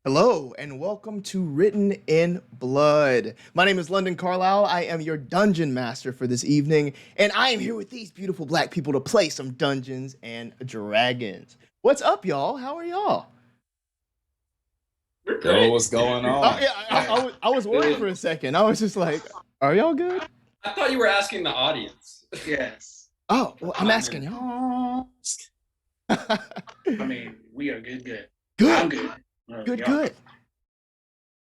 Hello and welcome to Written in Blood. My name is London Carlisle. I am your dungeon master for this evening, and I am here with these beautiful black people to play some Dungeons and Dragons. What's up, y'all? How are y'all? We're Yo, great. what's going Oh on? yeah, I was worried for a second. I was just like, are y'all good? I thought you were asking the audience. Yes. Oh, well, I'm I'm asking in. y'all. I mean, we are good. I'm Good, good. good, Y'all. good.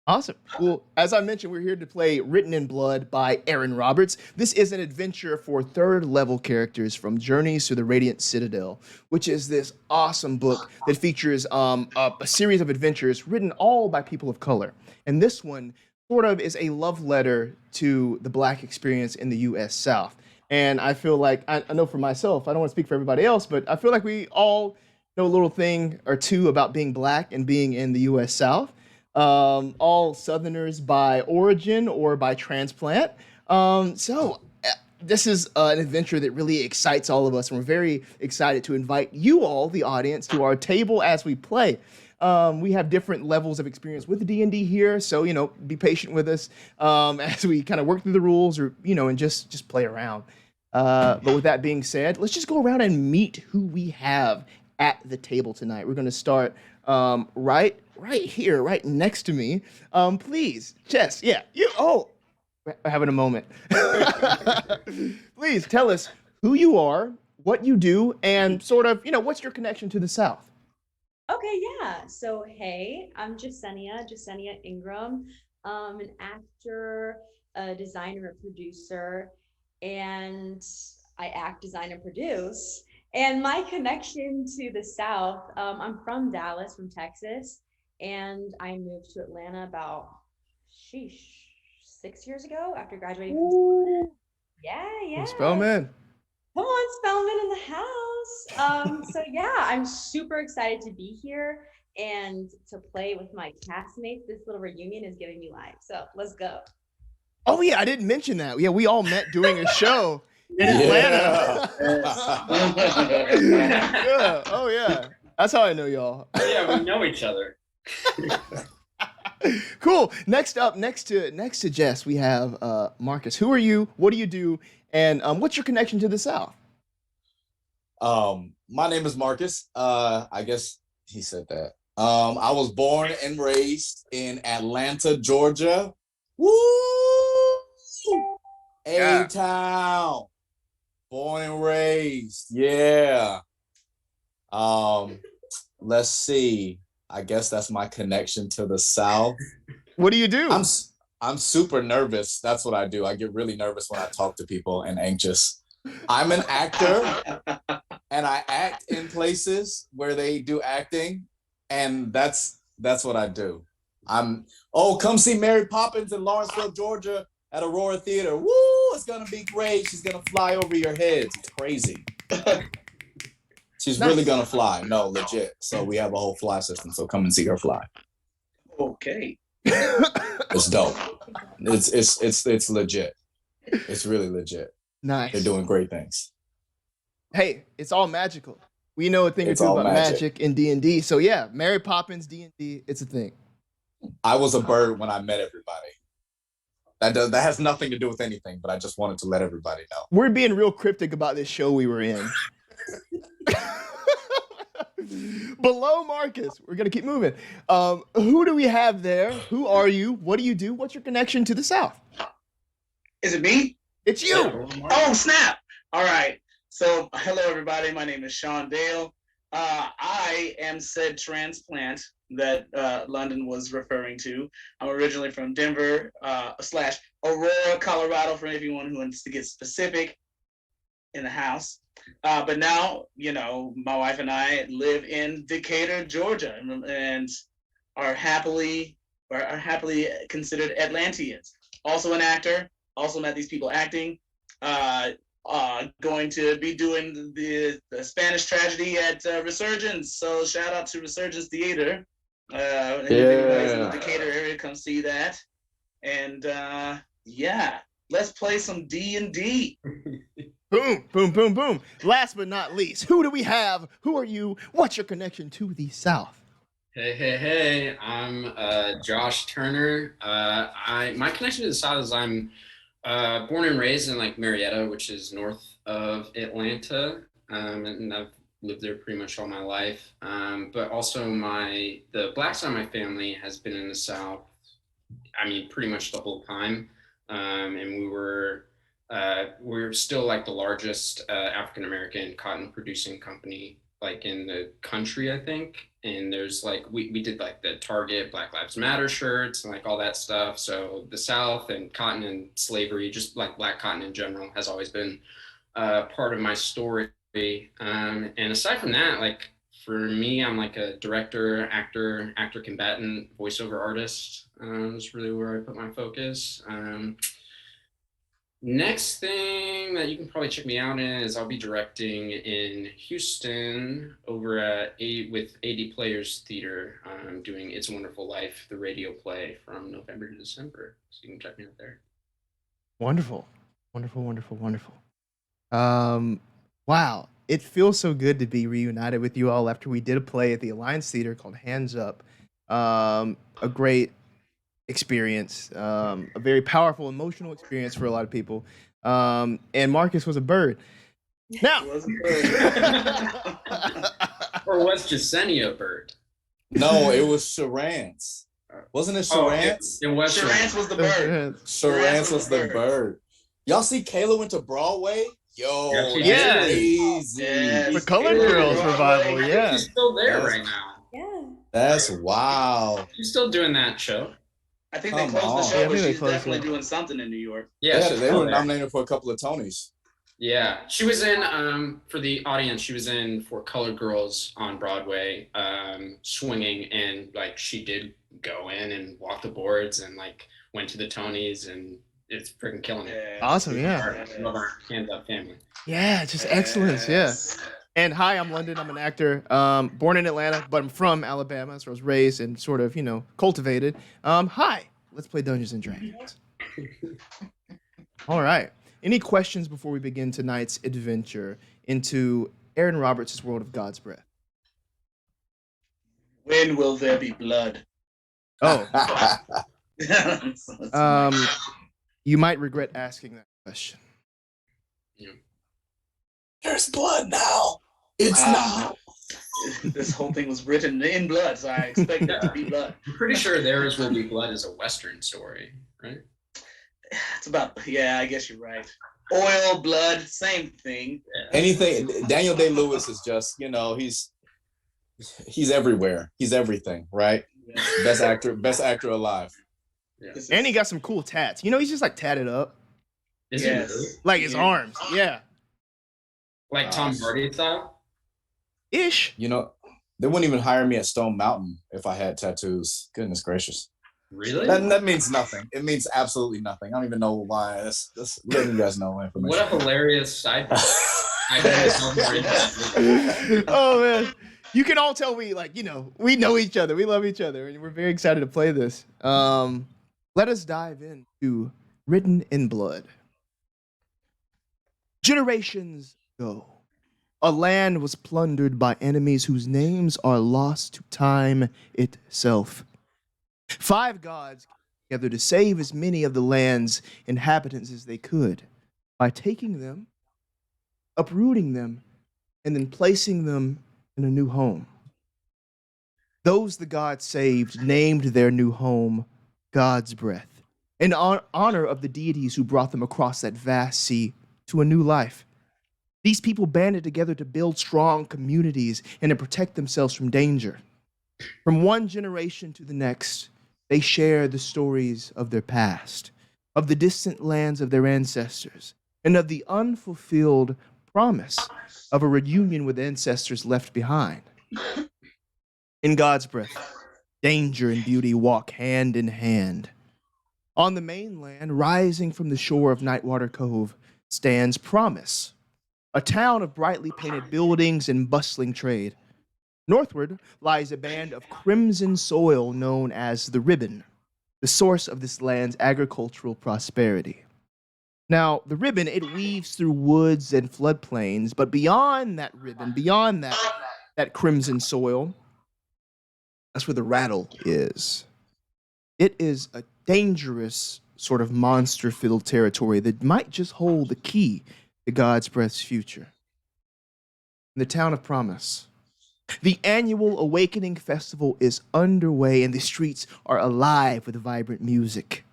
Awesome. Well, as I mentioned, we're here to play Written in Blood by Aaron Roberts. This is an adventure for third level characters from Journeys to the Radiant Citadel, which is this awesome book that features a series of adventures written all by people of color. And this one sort of is a love letter to the Black experience in the U.S. South. And I feel like, I know for myself, I don't want to speak for everybody else, but I feel like we all know a little thing or two about being Black and being in the U.S. South, all Southerners by origin or by transplant. This is an adventure that really excites all of us, and we're very excited to invite you all, the audience, to our table as we play. We have different levels of experience with D&D here, so be patient with us as we kind of work through the rules, or and just play around. But with that being said, let's just go around and meet who we have at the table tonight. We're going to start right here, right next to me. Please, Chess. Yeah, you. Oh, we're having a moment. Please tell us who you are, what you do, and sort of, what's your connection to the South. Okay, yeah. So, hey, I'm Jasenia Ingram, an actor, a designer, a producer, and I act, design, and produce. And my connection to the South, I'm from Dallas, from Texas, and I moved to Atlanta about, sheesh, 6 years ago after graduating from school. Yeah, Cool yeah. Spellman. Come on, Spellman in the house. So yeah, I'm super excited to be here and to play with my castmates. This little reunion is giving me life. So let's go. Oh yeah, I didn't mention that. Yeah, we all met doing a show in Yeah. Atlanta. Yes. Yeah. Oh yeah. That's how I know y'all. Yeah, we know each other. Cool. Next up, next to Jess, we have Marcus. Who are you? What do you do? And what's your connection to the South? My name is Marcus. I guess he said that. I was born and raised in Atlanta, Georgia. Woo! Yeah. A-Town. Born and raised. Yeah. Um, let's see. I guess that's my connection to the South. What do you do? I'm super nervous. That's what I do. I get really nervous when I talk to people and anxious. I'm an actor and I act in places where they do acting, and that's what I do. Come see Mary Poppins in Lawrenceville, Georgia at Aurora Theater. Woo, it's gonna be great. She's gonna fly over your heads. It's crazy. She's Nice. really gonna fly. No, legit. So we have a whole fly system. So come and see her fly. Okay. It's dope. It's legit. It's really legit. Nice. They're doing great things. Hey, it's all magical. We know a thing It's or two all about magic. magic in D&D. So yeah, Mary Poppins, D&D, it's a thing. I was a bird when I met everybody. That has nothing to do with anything, but I just wanted to let everybody know. We're being real cryptic about this show we were in. Below Marcus, we're gonna keep moving. Who do we have there? Who are you? What do you do? What's your connection to the South? Is it me? It's you. Oh, snap. All right. So, hello, everybody. My name is Sean Dale. I am said transplant that London was referring to. I'm originally from Denver slash Aurora, Colorado, for anyone who wants to get specific in the house. But now, my wife and I live in Decatur, Georgia, and are happily considered Atlanteans. Also an actor. Also met these people acting. Going to be doing the Spanish tragedy at Resurgence. So shout out to Resurgence Theater. If anybody's in the Decatur area, come see that. And yeah, let's play some D&D. Boom, boom, boom, boom. Last but not least, who do we have? Who are you? What's your connection to the South? Hey. I'm Josh Turner. My connection to the South is I'm born and raised in like Marietta, which is north of Atlanta, and I've lived there pretty much all my life. But also the black side of my family has been in the South. I mean, pretty much the whole time. And we're still like the largest African American cotton producing company like in the country, I think. And there's like we did like the Target Black Lives Matter shirts and like all that stuff. So the South and cotton and slavery, just like black cotton in general, has always been part of my story. And aside from that, like for me, I'm like a director, actor combatant, voiceover artist. Is really where I put my focus. Next thing that you can probably check me out in is I'll be directing in Houston over with 80 Players Theater. I'm doing It's a Wonderful Life, the radio play from November to December. So you can check me out there. Wonderful. Wow. It feels so good to be reunited with you all after we did a play at the Alliance Theater called Hands Up. A great experience, a very powerful, emotional experience for a lot of people. And Marcus was a bird. Now, It wasn't good. Or was Jasenia a bird? No, it was Charance. Wasn't it Charance? It was Charance was the bird. Charance was the bird. Y'all see Kayla went to Broadway? Yo, Yeah, she did. that's crazy. Yes. the Colored Yeah. Girls revival, yeah. She's still there Yes. right now. Yeah. That's wow. She's still doing that show. I think they Come closed the on. show, Yeah, I but think they she's closed definitely it. doing something in New York. Yeah, Yeah, she's they still were there. nominated for a couple of Tonys. Yeah, she was in for the audience. She was in for Colored Girls on Broadway, swinging, and like she did go in and walk the boards and like went to the Tonys, and it's freaking killing it. Yeah. Awesome, yeah. I love our Hands Up family. Yeah, just excellence, yeah. Yes. And hi, I'm London. I'm an actor, born in Atlanta, but I'm from Alabama, so I was raised and sort of, cultivated. Hi, let's play Dungeons and Dragons. All right. Any questions before we begin tonight's adventure into Aaron Roberts' world of Godsbreath? When will there be blood? Oh, So it's you might regret asking that question. There's blood now. It's Wow. now. this whole thing was written in blood, so I expect it to be blood. I'm pretty sure Theirs Will Be Blood is a Western story, right? It's about, yeah, I guess you're right. Oil, blood, same thing. Anything. Daniel Day-Lewis is just, he's everywhere. He's everything, right? Best actor alive. This is- And he got some cool tats. He's just like tatted up, Is Yes. it really? like his Yeah. arms. Yeah, Like Tom Gosh. Hardy style? ish. They wouldn't even hire me at Stone Mountain if I had tattoos. Goodness gracious. Really? That means nothing. It means absolutely nothing. I don't even know why. That's letting you guys know information. What a hilarious side. I bet it's Tom Hardy. Oh man, you can all tell we know each other. We love each other, and we're very excited to play this. Let us dive into Written in Blood. Generations ago, a land was plundered by enemies whose names are lost to time itself. 5 gods came together to save as many of the land's inhabitants as they could by taking them, uprooting them, and then placing them in a new home. Those the gods saved named their new home Godsbreath, in honor of the deities who brought them across that vast sea to a new life. These people banded together to build strong communities and to protect themselves from danger. From one generation to the next, they share the stories of their past, of the distant lands of their ancestors, and of the unfulfilled promise of a reunion with ancestors left behind. In Godsbreath, danger and beauty walk hand in hand. On the mainland, rising from the shore of Nightwater Cove, stands Promise, a town of brightly painted buildings and bustling trade. Northward lies a band of crimson soil known as the Ribbon, the source of this land's agricultural prosperity. Now, the ribbon, it weaves through woods and floodplains, but beyond that ribbon, beyond that crimson soil, That's where the rattle is. It is a dangerous sort of monster filled territory that might just hold the key to God's breath's future. In the town of Promise, the annual Awakening Festival is underway and the streets are alive with vibrant music.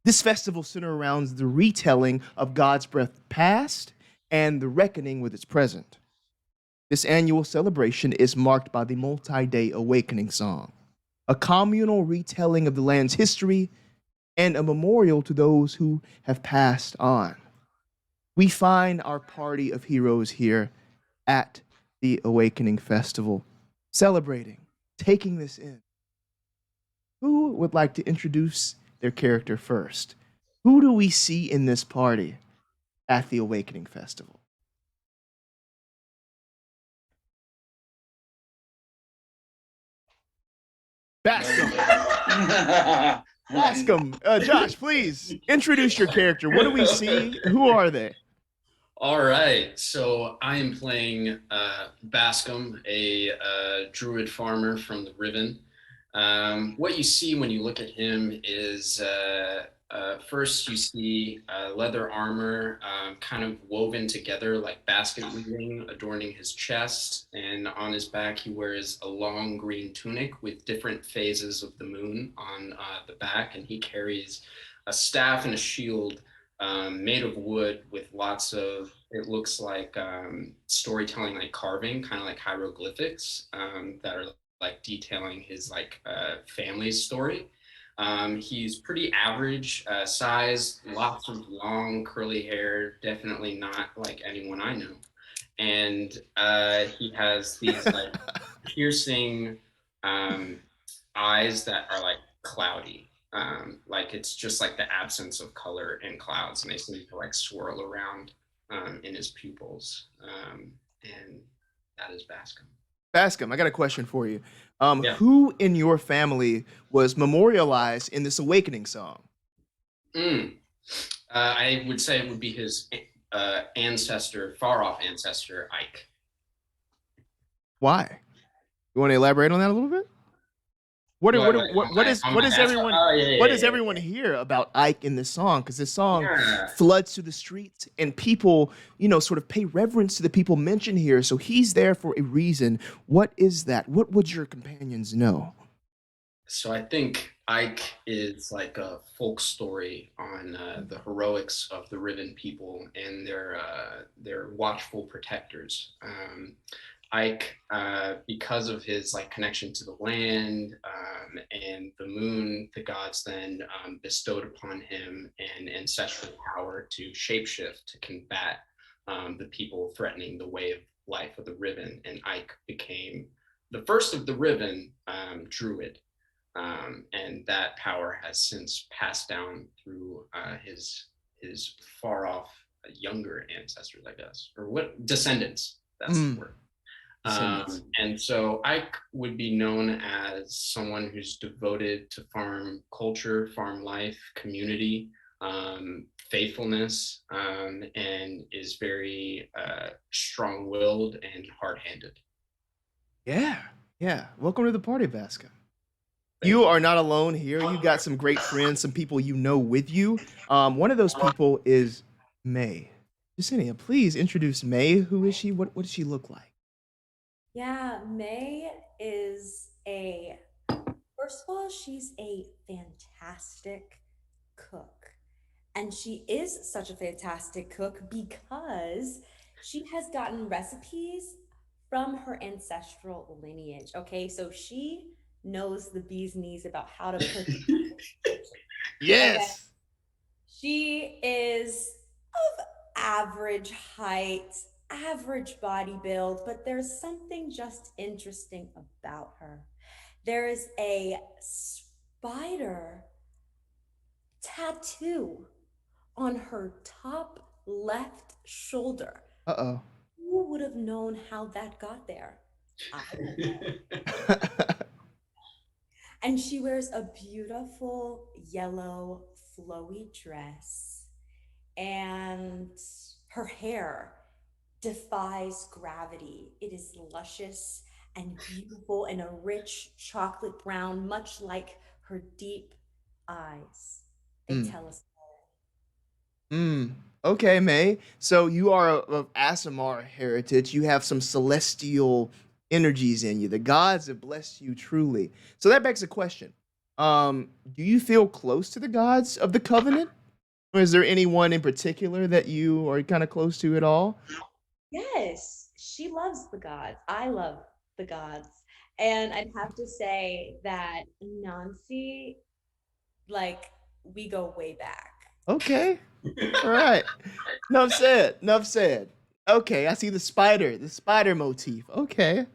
This festival centers around the retelling of God's breath past and the reckoning with its present. This annual celebration is marked by the multi day awakening song, a communal retelling of the land's history and a memorial to those who have passed on. We find our party of heroes here at the Awakening Festival, celebrating, taking this in. Who would like to introduce their character first? Who do we see in this party at the Awakening Festival? Bascom. Bascom. Josh, please introduce your character. What do we see? Who are they? All right, so I am playing Bascom, a druid farmer from the Riven. What you see when you look at him is first you see leather armor kind of woven together like basket weaving, adorning his chest, and on his back he wears a long green tunic with different phases of the moon on the back, and he carries a staff and a shield made of wood with lots of, it looks like storytelling, like carving, kind of like hieroglyphics that are like detailing his like family's story. He's pretty average size, lots of long curly hair, definitely not like anyone I know. And he has these like piercing eyes that are like cloudy. Like it's just like the absence of color in clouds, and they seem to like swirl around in his pupils. And that is Bascom. Bascom, I got a question for you. Yeah. Who in your family was memorialized in this awakening song? Mm. I would say it would be his ancestor, far off ancestor, Ike. Why? You want to elaborate on that a little bit? What What, what what, what what is on what my is ancestor? everyone Oh, yeah, what yeah, does yeah, everyone hear about Ike in this song? Because this song yeah. floods through the streets and people, sort of pay reverence to the people mentioned here. So he's there for a reason. What is that? What would your companions know? So I think Ike is like a folk story on the heroics of the Riven people and their watchful protectors. Ike, because of his like connection to the land and the moon, the gods then bestowed upon him an ancestral power to shapeshift to combat the people threatening the way of life of the Riven. And Ike became the first of the Riven druid, and that power has since passed down through his far off younger ancestors, I guess, or what descendants. That's the word. And so Ike would be known as someone who's devoted to farm culture, farm life, community, faithfulness, and is very strong-willed and hard-handed. Yeah, yeah. Welcome to the party, Bascom. You are not alone here. You got some great friends, some people you know with you. One of those people is May. Jacinia, please introduce May. Who is she? What does she look like? Yeah, May is a, first of all, she's a fantastic cook. And she is such a fantastic cook because she has gotten recipes from her ancestral lineage. Okay, so she knows the bee's knees about how to cook. Okay, Yes. she is of average height, average body build, but there's something just interesting about her. There is a spider tattoo on her top left shoulder. Uh Who would have known how that got there? I don't know. oh. And she wears a beautiful yellow flowy dress, and her hair defies gravity. It is luscious and beautiful in a rich chocolate brown, much like her deep eyes. They Mm. tell us. Mm. Okay, May. So you are of Asimar heritage. You have some celestial energies in you. The gods have blessed you truly. So that begs a question. Do you feel close to the gods of the covenant? Or is there anyone in particular that you are kind of close to at all? Yes, she loves the gods. I love the gods. And I'd have to say that Nancy, like, we go way back. Okay. All right. Enough said. Enough said. Okay, I see the spider motif. Okay.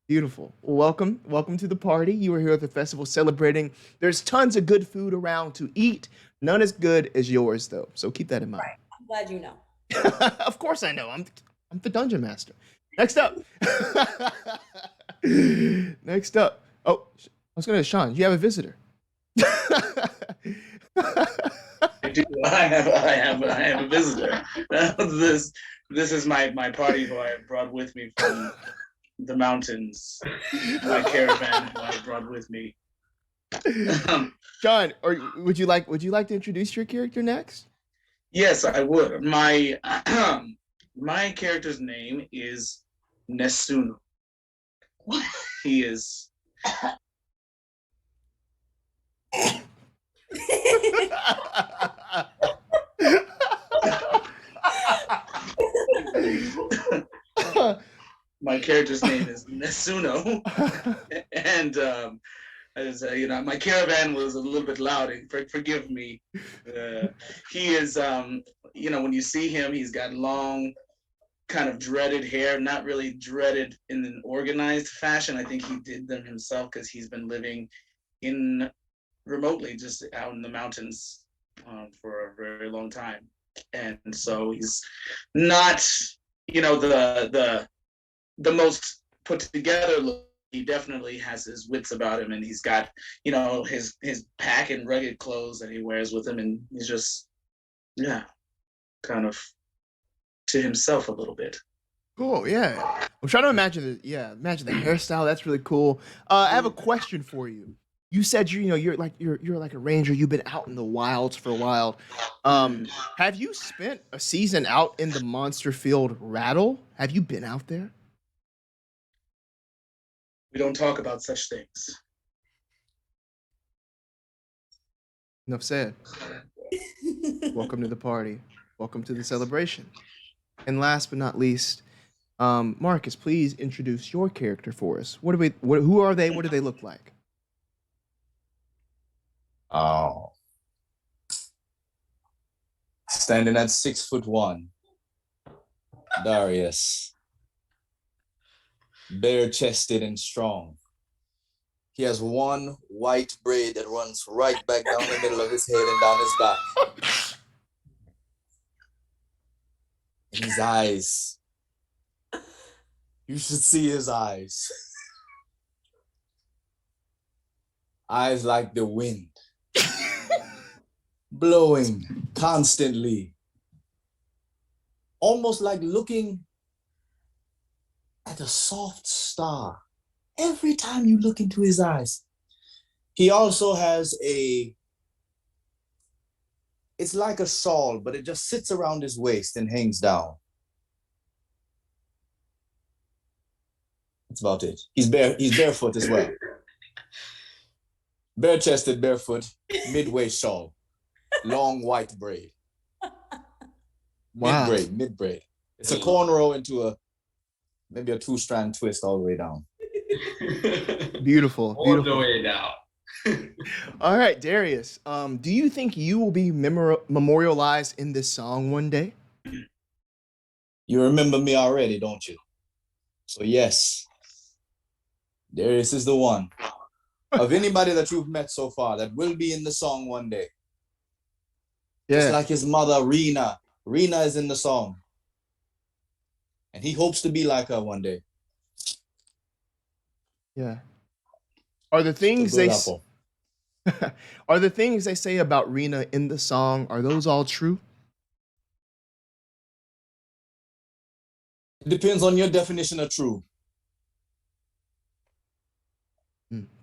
Beautiful. Well, welcome. Welcome to the party. You are here at the festival celebrating. There's tons of good food around to eat. None as good as yours, though. So keep that in mind. I'm glad you know. Of course I know. I'm the dungeon master. Next up. Next up. Oh, I was gonna Sean, you have a visitor. I do. I have a visitor. This is my party who I brought with me from the mountains. My caravan who I brought with me. Sean, or would you like to introduce your character next? Yes, I would. My my character's name is Nesuno. He is my character's name is Nesuno, and as my caravan was a little bit loud. Forgive me. Uh, he is, when you see him, he's got long, kind of dreaded hair. Not really dreaded in an organized fashion. I think he did them himself because he's been living in remotely, just out in the mountains for a very long time, and so he's not, the most put together look. He definitely has his wits about him, and he's got, his pack and rugged clothes that he wears with him, and he's just, yeah, kind of to himself a little bit. Cool, yeah. I'm trying to imagine the hairstyle. That's really cool. I have a question for you. You said you're like a ranger. You've been out in the wilds for a while. Mm. Have you spent a season out in the monster field rattle? Have you been out there? We don't talk about such things. Enough said. Welcome to the party. Welcome to the celebration. And last but not least, Marcus, please introduce your character for us. Who are they? What do they look like? Oh, standing at 6'1", Darius, bare chested and strong. He has one white braid that runs right back down the middle of his head and down his back. And his eyes. You should see his eyes. Eyes like the wind. Blowing constantly. Almost like looking at a soft star. Every time you look into his eyes. He also has it's like a shawl, but it just sits around his waist and hangs down. That's about it. He's barefoot as well. Bare-chested, barefoot, midway shawl. Long white braid. Wow. Mid-braid. It's a cornrow into maybe a 2-strand twist all the way down. Beautiful. All the way down. All right, Darius. Do you think you will be memorialized in this song one day? You remember me already, don't you? So yes, Darius is the one. Of anybody that you've met so far that will be in the song one day. Yeah. Just like his mother, Rena. Rena is in the song. And he hopes to be like her one day. Yeah. Are the things are the things they say about Rena in the song, are those all true? It depends on your definition of true.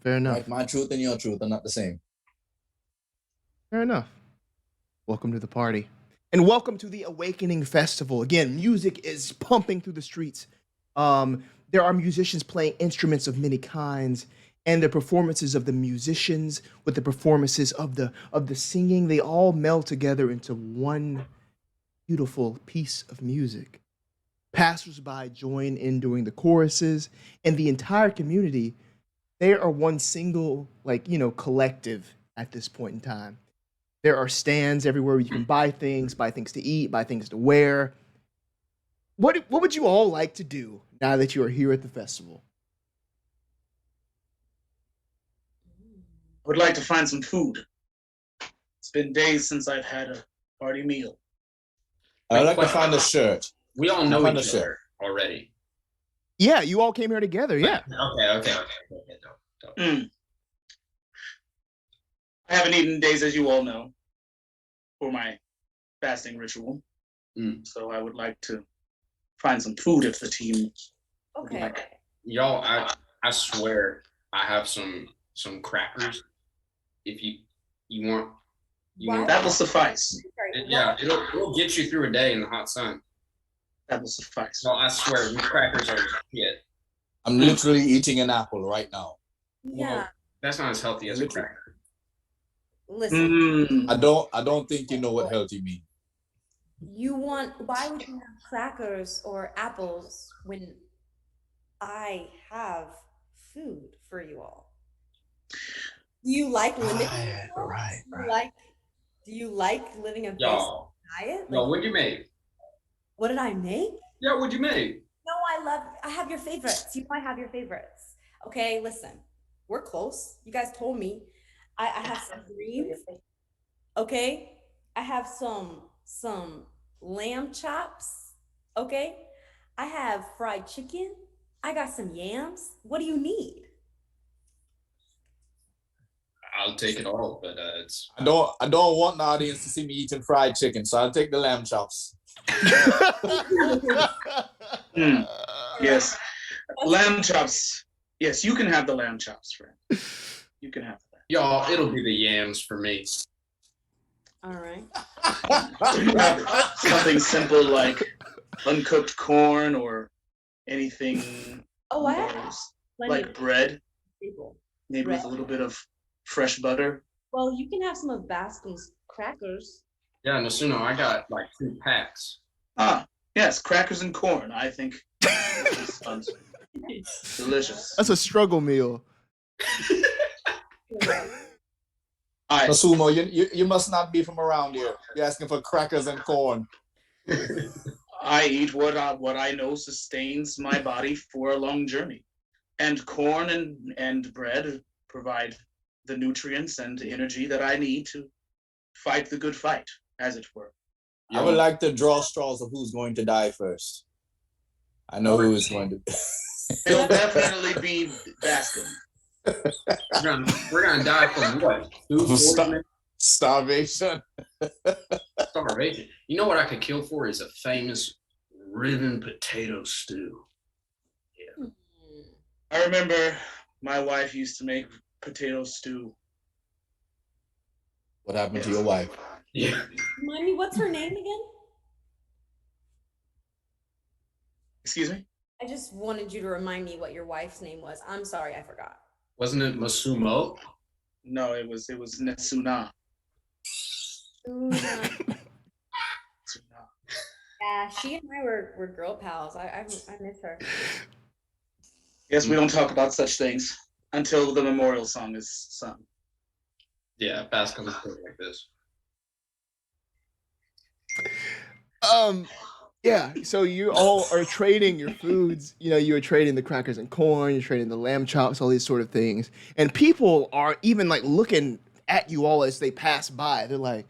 Fair enough. Right, my truth and your truth are not the same. Fair enough. Welcome to the party. And welcome to the Awakening Festival. Again, music is pumping through the streets. There are musicians playing instruments of many kinds, and the performances of the musicians with the performances of the singing, they all meld together into one beautiful piece of music. Passersby join in during the choruses, and the entire community, they are one single, collective at this point in time. There are stands everywhere where you can buy things to eat, buy things to wear. What would you all like to do now that you are here at the festival? I would like to find some food. It's been days since I've had a party meal. I'd like to find a shirt. We all know Find a each shirt. other already. Yeah, you all came here together. Yeah. Okay. Don't. I haven't eaten in days, as you all know, for my fasting ritual. So I would like to find some food if the team would Okay. like. Y'all, I swear I have some crackers. If you want, Wow. That will suffice. yeah, it'll get you through a day in the hot sun. That will suffice. So I swear, these crackers are shit. I'm literally eating an apple right now. Yeah. That's not as healthy as a cracker. Listen, I don't think you know what healthy means. why would you have crackers or apples when I have food for you all? Do you like limiting yourself? Right. Do you like living a basic Y'all, diet? what'd you make? What did I make? Yeah, what'd you make? No, I have your favorites. You know I have your favorites. Okay, listen, we're close. You guys told me. I have some greens. Okay. I have some lamb chops. Okay. I have fried chicken. I got some yams. What do you need? I'll take it all, but it's. I don't want the audience to see me eating fried chicken, so I'll take the lamb chops. Yes. Lamb chops. Yes, you can have the lamb chops, friend. You can have that. Y'all, it'll be the yams for me. All right. Do you have something simple like uncooked corn or anything Oh, I have plenty like of bread, people. maybe bread. with a little bit of fresh butter? Well, you can have some of Baskin's crackers. Yeah, Nasuno, I got like 2 packs. Ah, yes, crackers and corn. I think sounds delicious. That's a struggle meal. All right. Masumo, you must not be from around here. You're asking for crackers and corn. I eat what I know sustains my body for a long journey, and corn and bread provide the nutrients and energy that I need to fight the good fight, as it were. I would like to draw straws of who's going to die first. I know who is going to. It'll definitely be Baskin. We're gonna die from what? Starvation. Starvation. You know what I could kill for is a famous ribbon potato stew. I remember my wife used to make potato stew. What happened to your wife? Yeah. Remind me, what's her name again? Excuse me? I just wanted you to remind me what your wife's name was. I'm sorry, I forgot. Wasn't it Masumo? No, it was Netsuna. Yeah, she and I were girl pals. I miss her. Yes, we don't talk about such things until the memorial song is sung. Yeah, Baskin was like this. Yeah, so you all are trading your foods. You know, you're trading the crackers and corn, you're trading the lamb chops, all these sort of things. And people are even like looking at you all as they pass by. They're like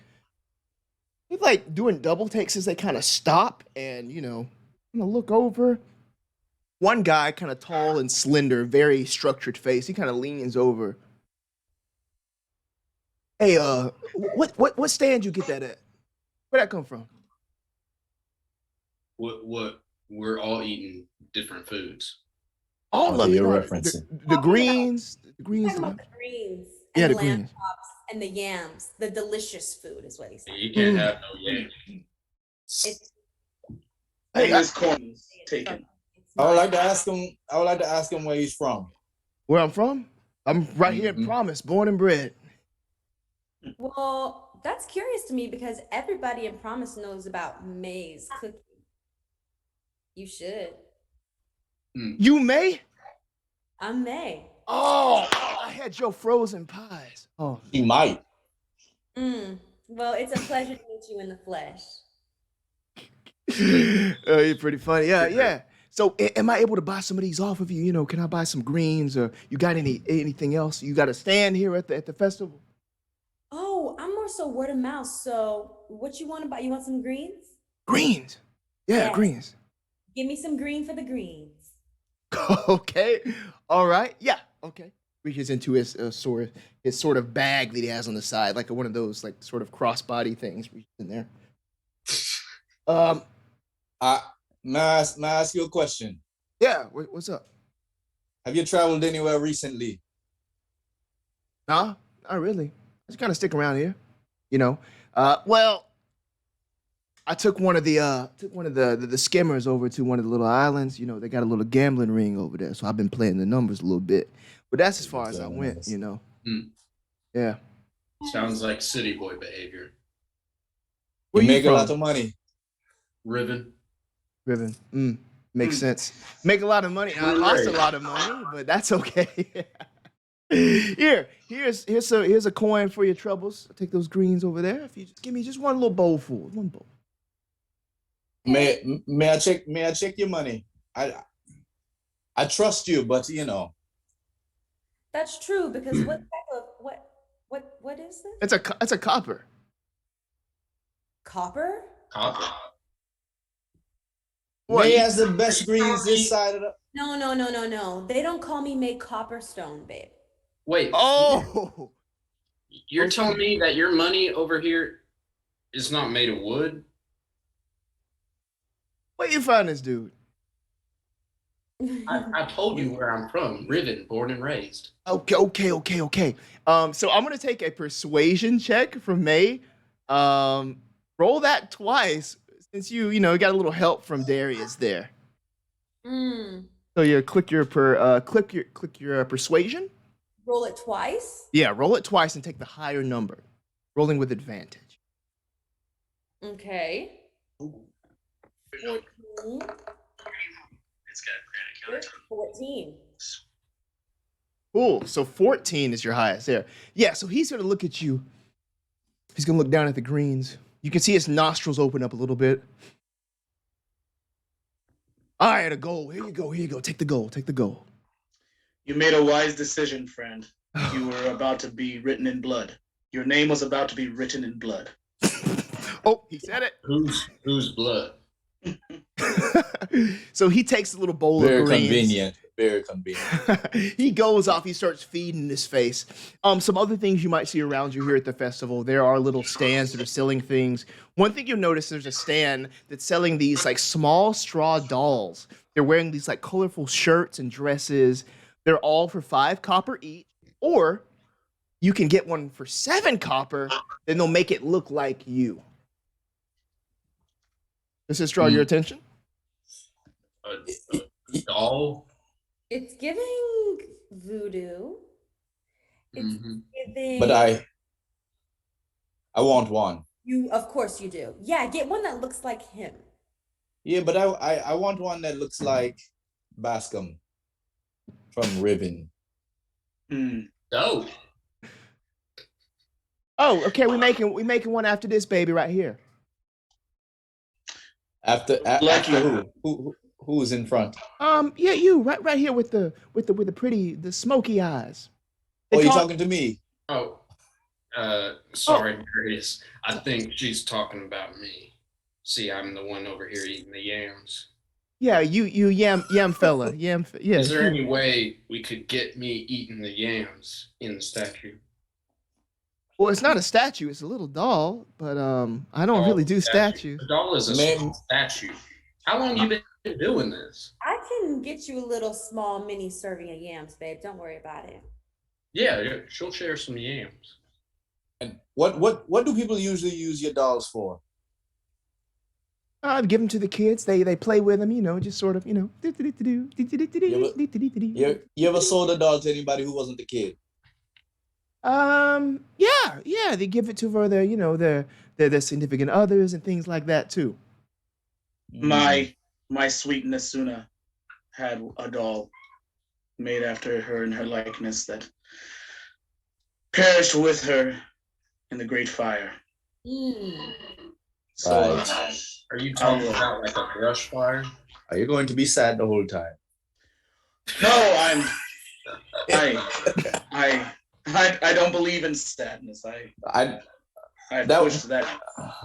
doing double takes as they kind of stop and, look over. One guy, kind of tall and slender, very structured face, he kind of leans over. Hey, what stand you get that at? Where'd that come from? What we're all eating different foods. All Okay, of it. you're No, referencing. the Talking about- greens, the He's greens. talking about the greens Yeah, and the the lamb greens. chops and the yams, the delicious food is what he's saying. You can't Mm. have no yams. It's Hey, Famous coins taken. it's I would not- like to ask him. I would like to ask him where he's from. where I'm from? I'm right here in Mhm. Promise, born and bred. Well, that's curious to me because everybody in Promise knows about maize cooking. You should. You may? I'm May. Oh, I had your frozen pies. Oh, He might. Well, it's a pleasure to meet you in the flesh. oh, you're pretty funny. Yeah, yeah. So, am I able to buy some of these off of you? You know, can I buy some greens or you got anything else? You got a stand here at the festival? Oh, I'm more so word of mouth. So, what you want to buy? You want some greens? Greens. Yeah, Yes. greens. Give me some green for the greens. okay. All right. Yeah. Okay. Reaches into his sort of bag that he has on the side, like one of those like sort of crossbody things. Reaches in there. May I ask you a question? Yeah. What's up? Have you traveled anywhere recently? Nah, not really. I just kind of stick around here. You know. Well, I took one of the skimmers over to one of the little islands. You know, they got a little gambling ring over there, so I've been playing the numbers a little bit. But that's as far as I went. You know. Yeah. Sounds like city boy behavior. Where you you make from? a lot of money. Riven. Riven. Makes sense. Make a lot of money. I lost a lot of money, but that's okay. Here's a coin for your troubles. I'll take those greens over there. If you just give me just one little bowl full, one bowl. May I check your money? I trust you, but you know. That's true because what type of what is this? It's a copper. Copper? Copper. May has the best greens this side of the. No. They don't call me May Copperstone, babe. Wait. Oh, You're telling me that your money over here is not made of wood? where you find this dude? I told you where I'm from. Riven, born and raised. Okay. So I'm gonna take a persuasion check from May. Roll that twice since you got a little help from Darius there. So you click your persuasion. Roll it twice? Yeah, roll it twice and take the higher number. Rolling with advantage. Okay. 14. It's got granite 14. Cool. So 14 is your highest there. Yeah, so he's gonna look at you. He's gonna look down at the greens. You can see his nostrils open up a little bit. All right, a gold. Here you go. Take the gold. You made a wise decision, friend. You were about to be written in blood. Your name was about to be written in blood. Oh, he said it. Whose blood? So he takes a little bowl Very of greens. convenient. Very convenient. He goes off. He starts feeding his face. Some other things you might see around you here at the festival. There are little stands that are selling things. One thing you'll notice, there's a stand that's selling these like small straw dolls. They're wearing these like colorful shirts and dresses. They're all for 5 copper each, or you can get one for 7 copper. Then they'll make it look like you. Does this draw your attention? A doll? It's giving voodoo. It's giving. But I want one. Of course you do. Yeah, get one that looks like him. Yeah, but I want one that looks like Bascom from Riven. Oh. Oh, okay. We making one after this, baby, right here. After who's in front? Yeah, you right here with the pretty smoky eyes. Oh, you talking to me? Oh. Sorry, Darius. I think she's talking about me. See, I'm the one over here eating the yams. Yeah, you yam fella. Yeah. Is there any way we could get me eating the yams in the statue? Well, it's not a statue, it's a little doll, but I don't really do statues. The doll is a small statue. How long you been doing this. I can get you a little small mini serving of yams, babe. Don't worry about it. Yeah, she'll share some yams. And what do people usually use your dolls for? Give them to the kids. They play with them, just sort of, You ever sold a doll to anybody who wasn't a kid? Yeah, they give it to for their significant others and things like that too. My sweet Nasuna had a doll made after her in her likeness that perished with her in the Great Fire. So, Right. Are you talking about like a brush fire? Are you going to be sad the whole time? no, I don't believe in sadness. I pushed that.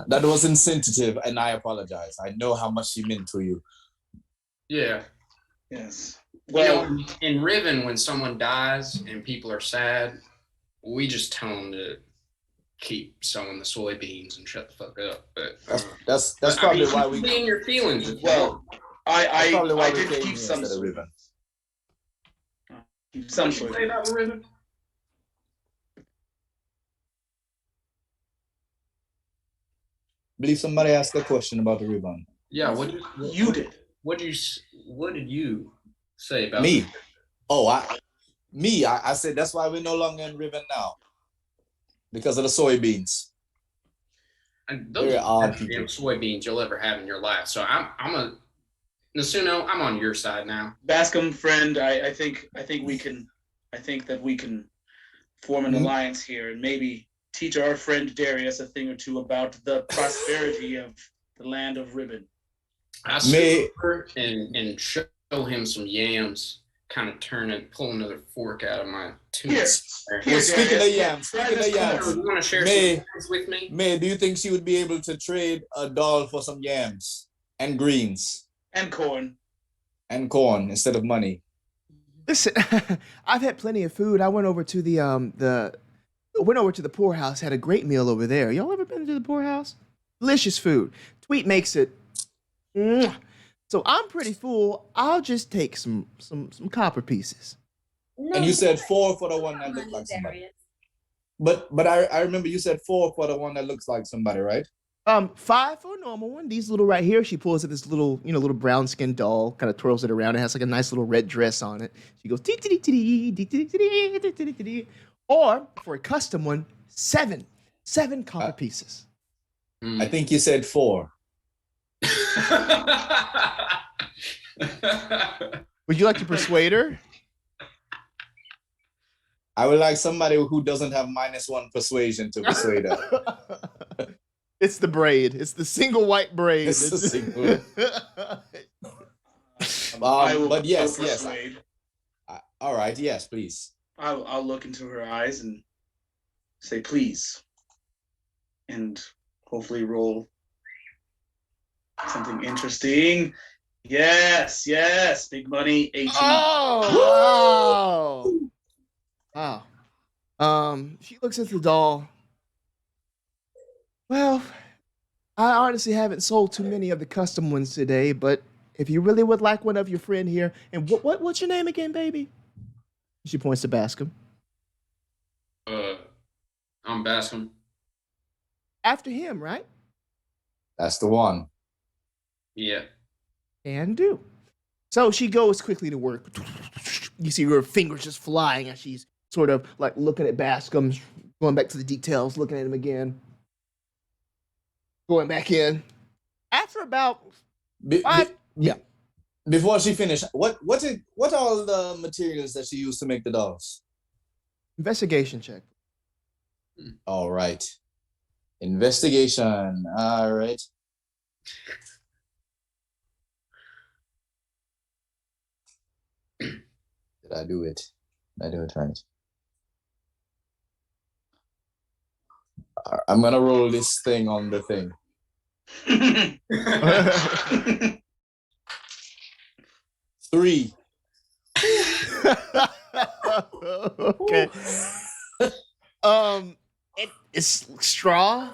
That was insensitive, and I apologize. I know how much she meant to you. Yeah. Yes. Well, in Riven, when someone dies and people are sad, we just tell them to keep sowing the soybeans and shut the fuck up. But that's probably why we be in your feelings. Well, I did did keep some Riven. Some What did you say about the Riven? I believe somebody asked a question about the ribbon. Yeah, what did. What did you say about me? Oh, I said that's why we're no longer in Riven now. Because of the soybeans. And those are the best soybeans you'll ever have in your life. So Nasuno, I'm on your side now. Bascom friend, I think that we can form an alliance here and maybe teach our friend Darius a thing or two about the prosperity of the land of Ribbon. I sit over and show him some yams, kind of pull another fork out of my tunic. Well, speaking of yams, you want to share some yams with me? May, do you think she would be able to trade a doll for some yams and greens? And corn. And corn instead of money. Listen, I've had plenty of food. I went over to the poorhouse, had a great meal over there. Y'all ever been to the poorhouse? Delicious food. Tweet makes it. So I'm pretty full. I'll just take some copper pieces. No, and you said 4 for the one that looked like somebody. But I remember you said 4 for the one that looks like somebody, right? 5 for a normal one. These little right here. She pulls out this little brown skin doll, kind of twirls it around. It has like a nice little red dress on it. She goes tee tee tee tee tee tee tee tee. Or for a custom one, 7 copper pieces. I think you said 4. Would you like to persuade her? I would like somebody who doesn't have -1 persuasion to persuade her. It's the braid. It's the single white braid. It's the single. But yes. All right. Yes, please. I'll look into her eyes and say please, and hopefully roll something interesting. Yes, big money, 18. Oh, wow. She looks at the doll. Well, I honestly haven't sold too many of the custom ones today, but if you really would like one of your friend here, and what's your name again, baby? She points to Bascom. I'm Bascom. After him, right? That's the one. Yeah. Can do. So she goes quickly to work. You see her fingers just flying as she's sort of like looking at Bascom, going back to the details, looking at him again. Going back in. After about 5. Yeah. Before she finished, what are all the materials that she used to make the dolls? Investigation check. All right. Investigation. All right. Did I do it? Did I do it right? I'm gonna roll this thing on the thing. 3. Okay. It's straw.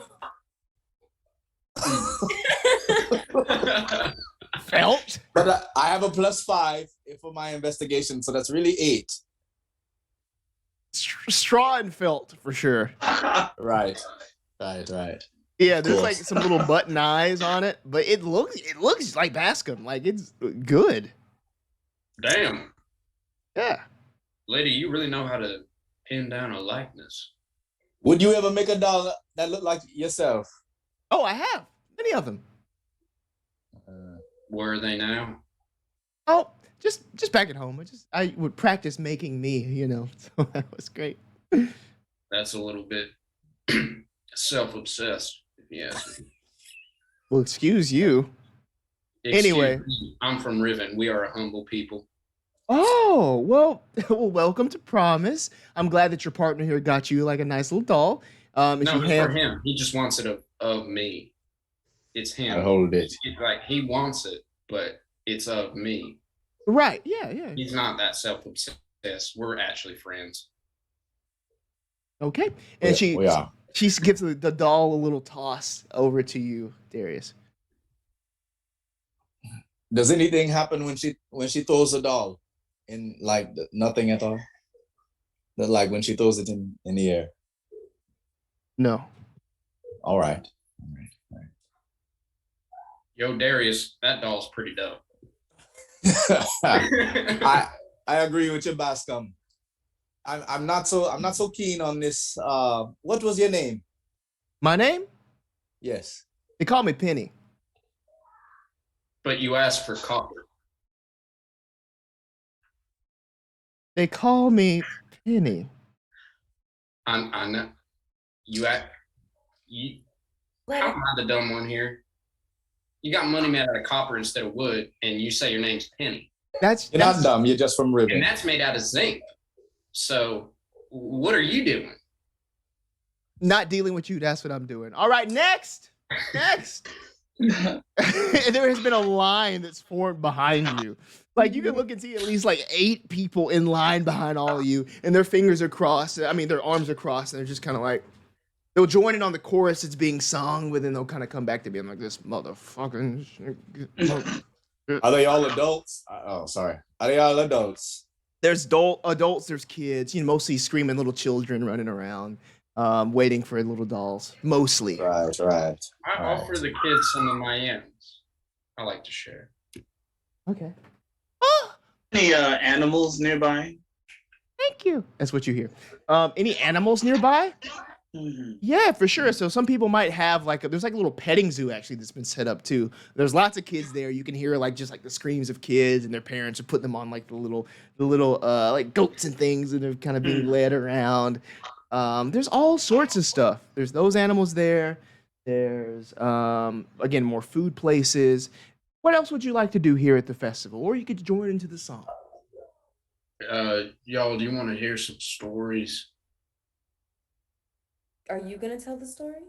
Felt? But I have a +5 for my investigation, so that's really 8. Straw and felt for sure. Right. Yeah, Of there's like course. some little button eyes on it, but it looks like Bascom. Like it's good. Damn, Yeah. lady, you really know how to pin down a likeness. Would you ever make a doll that look like yourself? Oh, I have many of them. Where are they now? Oh, just back at home. I would practice making me, So that was great. That's a little bit self-obsessed, if you ask me. Well, excuse you. Anyway. Excuse me, I'm from Riven. We are a humble people. Oh, well, welcome to Promise. I'm glad that your partner here got you like a nice little doll. If No, you it's have for him. He just wants it of me. It's him. I hold it. Like he wants it, but it's of me. Right, yeah. He's not that self-obsessed. We're actually friends. Okay. And We are. she gives the doll a little toss over to you, Darius. Does anything happen when she throws a doll in like nothing at all? Like when she throws it in the air. No. All right. Yo, Darius, that doll's pretty dope. I agree with you, Bascom. I'm not so keen on this. What was your name? My name? Yes. They call me Penny. But you asked for copper. They call me Penny. I know. How am I the dumb one here? You got money made out of copper instead of wood, and you say your name's Penny. That's You're not dumb. You're just from Riven. And that's made out of zinc. So what are you doing? not dealing with you. That's what I'm doing. All right, next. There has been a line that's formed behind you. Like you can look and see at least like 8 people in line behind all of you, and their fingers are crossed. I mean, their arms are crossed, and they're just kind of like they'll join in on the chorus that's being sung, but then they'll kind of come back to me. I'm like, this motherfucking. Are they all adults? Oh, sorry. Are they all adults? There's adults, there's kids. Mostly screaming little children running around, waiting for little dolls. Mostly. Right. I offer the kids some of my yams. I like to share. Okay. Any animals nearby? Thank you. That's what you hear. Any animals nearby? Mm-hmm. Yeah, for sure. So some people might have there's like a little petting zoo actually that's been set up too. There's lots of kids there. You can hear just the screams of kids, and their parents are putting them on like the little like goats and things, and they're kind of being led around. There's all sorts of stuff. There's those animals there. There's again more food places. What else would you like to do here at the festival? Or you could join into the song. Y'all, do you want to hear some stories? Are you gonna tell the story?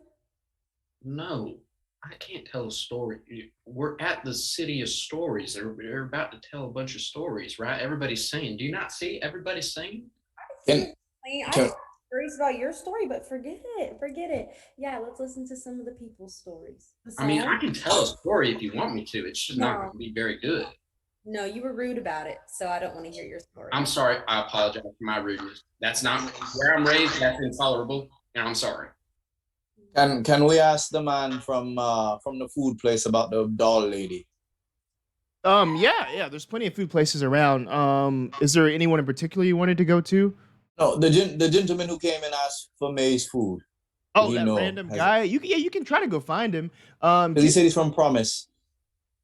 No, I can't tell a story. We're at the city of stories. They're about to tell a bunch of stories, right? Everybody's singing. Do you not see everybody singing? Can- I'm Can- curious about your story, but forget it. Yeah, let's listen to some of the people's stories. I mean, I can tell a story if you want me to. It's just not No. going to be very good. No, you were rude about it, so I don't want to hear your story. I'm sorry. I apologize for my rudeness. That's not where I'm raised. That's intolerable, and I'm sorry. Can we ask the man from the food place about the doll lady? Yeah. There's plenty of food places around. Is there anyone in particular you wanted to go to? No, the gentleman who came and asked for May's food. Oh, that random guy. You can try to go find him. Because he said he's from Promise.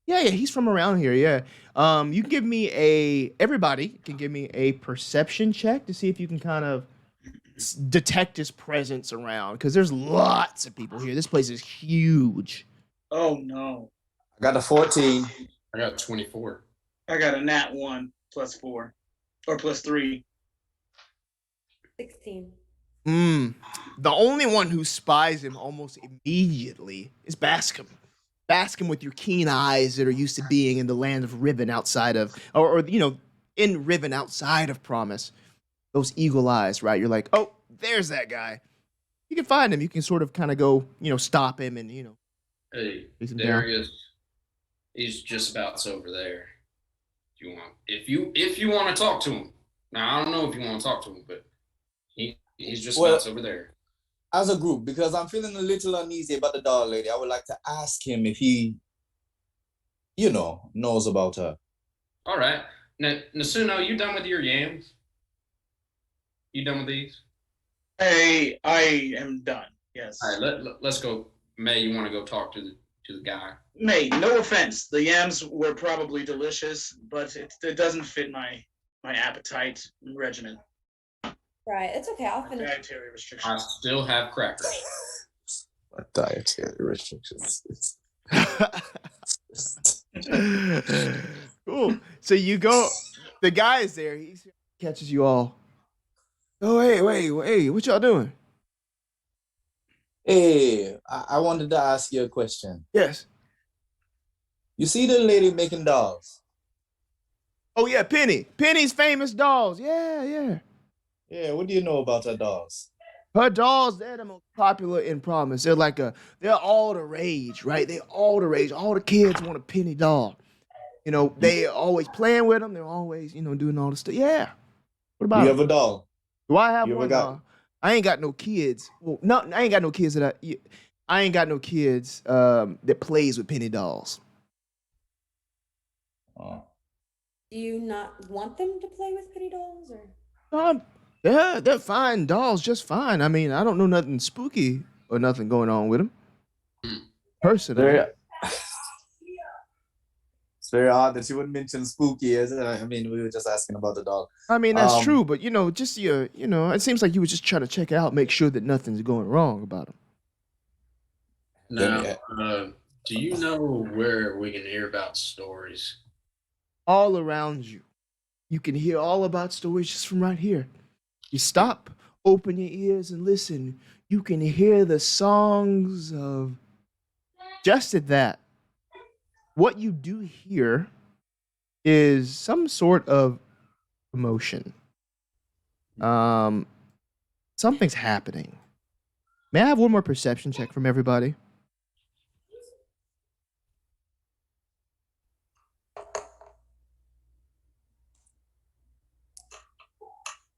Yeah, he's from around here. Yeah. You can give me everybody can give me a perception check to see if you can kind of detect his presence around, because there's lots of people here. This place is huge. Oh no. I got a 14. I got 24. I got a nat 1 +4 or +3. 16. The only one who spies him almost immediately is Bascom. Bascom, with your keen eyes that are used to being in the land of Riven outside of, or in Riven outside of Promise. Those eagle eyes, right? You're like, oh, there's that guy. You can find him. You can sort of kind of go, stop him and, Hey, chase him down. Darius, He's just about over there. If you want to talk to him. Now I don't know if you want to talk to him, but he's just Well, about over there. as a group, because I'm feeling a little uneasy about the doll lady, I would like to ask him if he, knows about her. All right. Now, Nasuno, you done with your yams? You done with these? I am done. Yes. All right. Let's go. May, you want to go talk to the guy? May, no offense. The yams were probably delicious, but it doesn't fit my appetite regimen. Right, it's okay. I'll finish. Dietary I restrictions. still have crackers. What dietary restrictions? Cool. So you go. The guy is there. He catches you all. Oh, wait. What y'all doing? Hey, I wanted to ask you a question. Yes. You see the lady making dolls? Oh, yeah, Penny. Penny's famous dolls. Yeah. Yeah, what do you know about her dolls? Her dolls, they're the most popular in Promise. They're all the rage, right? They're all the rage. All the kids want a Penny doll. They always playing with them. They're always, doing all the stuff. Yeah. What about You them? have a doll? Do I have You ever one? got- I ain't got no kids. Well, no, I ain't got no kids I ain't got no kids that plays with penny dolls. Oh. Do you not want them to play with penny dolls, or? They're fine dolls, just fine. I mean, I don't know nothing spooky or nothing going on with them. Personally. It's very odd that you wouldn't mention spooky. I mean, we were just asking about the doll. I mean, that's true, but just it seems like you were just trying to check it out, make sure that nothing's going wrong about them. Now, do you know where we can hear about stories? All around you. You can hear all about stories just from right here. You stop, open your ears, and listen. You can hear the songs of just at that. What you do hear is some sort of emotion. Something's happening. May I have one more perception check from everybody?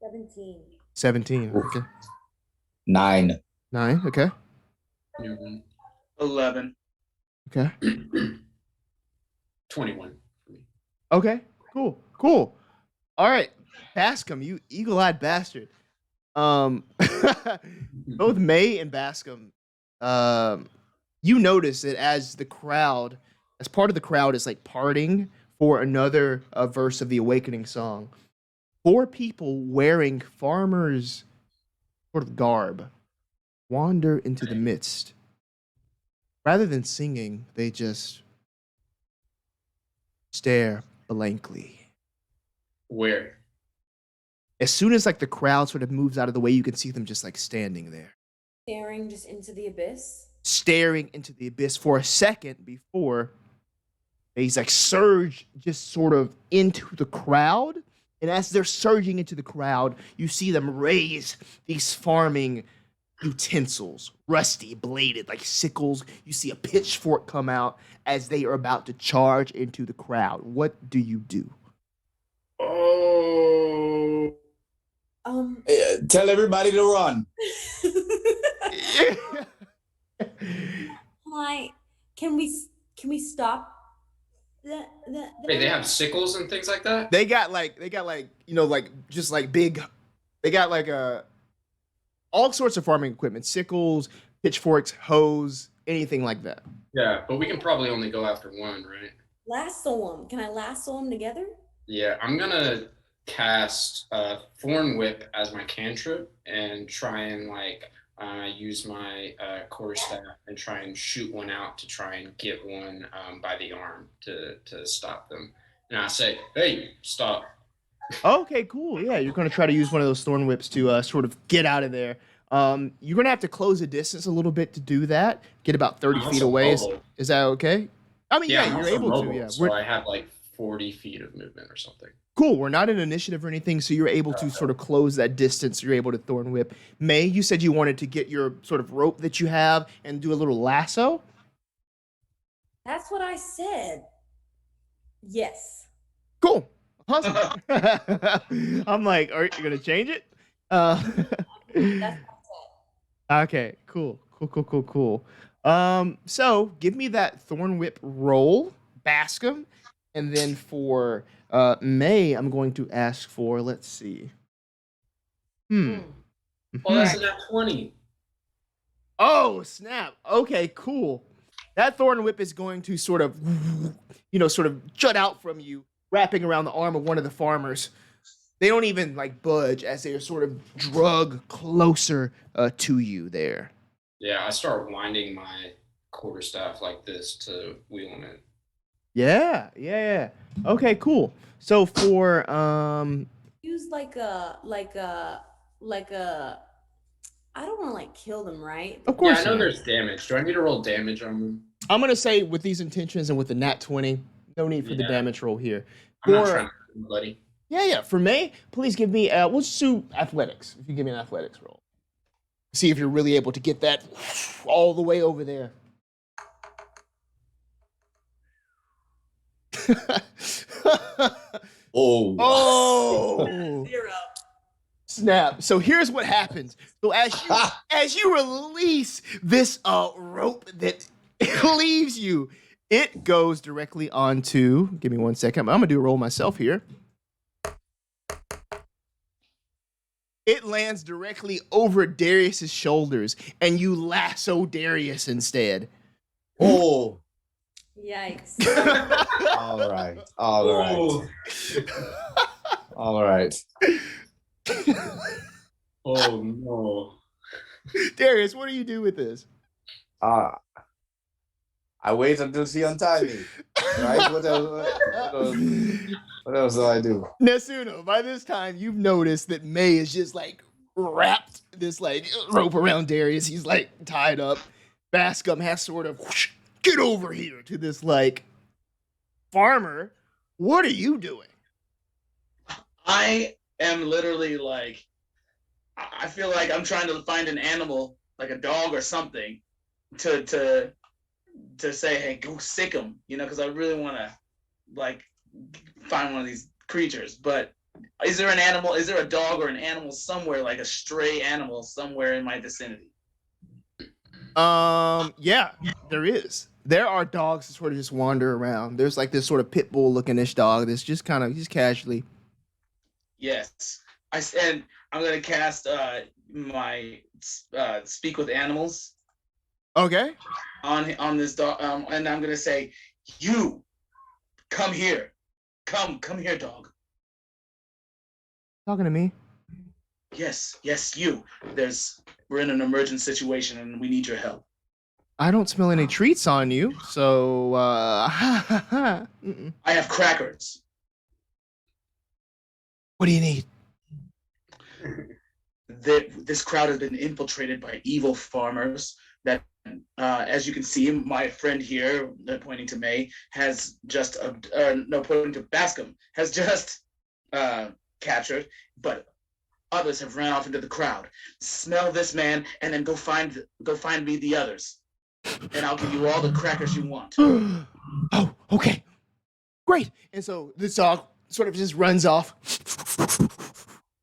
17. 17. Okay. 9. 9. Okay. 11. Okay. 21. Okay. Cool. All right. Bascom, you eagle-eyed bastard. Both May and Bascom, you notice that as part of the crowd is like parting for another verse of the Awakening song, 4 people wearing farmers' sort of garb wander into the midst. Rather than singing, they just stare blankly. Where? As soon as like the crowd sort of moves out of the way, you can see them just like standing there. Staring just into the abyss? Staring into the abyss for a second before they like surge just sort of into the crowd. And as they're surging into the crowd, you see them raise these farming utensils, rusty, bladed, like sickles. You see a pitchfork come out as they are about to charge into the crowd. What do you do? Oh. Tell everybody to run. Can we stop? Wait, they have sickles and things like that? They got just like big. They got like all sorts of farming equipment: sickles, pitchforks, hoes, anything like that. Yeah, but we can probably only go after one, right? Lasso them. Can I lasso them together? Yeah, I'm gonna cast Thorn Whip as my cantrip and try and use my quarterstaff and try and shoot one out to try and get one by the arm to stop them. And I say, hey, stop. Okay, cool. Yeah, you're gonna try to use one of those thorn whips to sort of get out of there. You're gonna have to close the distance a little bit to do that. Get about 30 feet away. Is that okay? I mean, yeah, you're able to. Yeah, so I have like 40 feet of movement or something. Cool. We're not in initiative or anything, so you're able to sort of close that distance. You're able to thorn whip. May, you said you wanted to get your sort of rope that you have and do a little lasso. That's what I said. Yes. Cool. Awesome. I'm like, are you gonna change it? Uh, That's okay, cool. Cool, cool, cool, cool. So give me that Thorn Whip roll, Bascom, and then for May, I'm going to ask for, let's see. Hmm. mm. Oh, that's Mhm. a nat 20. Oh, snap. Okay, cool. That Thorn Whip is going to sort of, sort of jut out from you, wrapping around the arm of one of the farmers. They don't even like budge as they are sort of drug closer to you there. Yeah, I start winding my quarterstaff like this to wheeling it. Yeah, yeah, yeah. Okay, cool. So for Use like a I don't want to like kill them, right? of Yeah, I course know not. there's damage. Do I need to roll damage on them? I'm gonna say with these intentions and with the nat 20, no need for the Yeah, damage roll here. I'm not For trying to hurt anybody. yeah, yeah. For May, please give me we'll just do athletics. If you give me an athletics roll. See if you're really able to get that all the way over there. Oh. Oh, 0. snap. So here's what happens. So as you release this rope that leaves you, it goes directly onto, give me 1 second. I'm gonna do a roll myself here. It lands directly over Darius's shoulders, and you lasso Darius instead. Oh. Yikes. All right. All right. All right. Oh no. Darius, what do you do with this? Uh, I wait until she untie me. Right? What else do I do? Nesuno, by this time, you've noticed that May is just like wrapped this like rope around Darius. He's like tied up. Bascom has sort of whoosh, get over here to this like farmer. What are you doing? I am literally like, I feel like I'm trying to find an animal, like a dog or something, to say, hey, go sick him, because I really want to like find one of these creatures. But is there an animal? Is there a dog or an animal somewhere, like a stray animal somewhere in my vicinity? Yeah, there is. There are dogs that sort of just wander around. There's like this sort of pit bull looking-ish dog that's just kind of just casually. Yes, and I'm gonna cast my speak with animals Okay. on this dog, and I'm gonna say, you come here, come here, dog. Talking to me. Yes, you. We're in an emergent situation and we need your help. I don't smell any treats on you, so I have crackers. what do you need? This crowd has been infiltrated by evil farmers that, as you can see, my friend here, pointing to May, has just, no, pointing to Bascom, has just captured, but others have ran off into the crowd. Smell this man and then go find me the others. And I'll give you all the crackers you want. Oh, okay. Great. And so this dog sort of just runs off,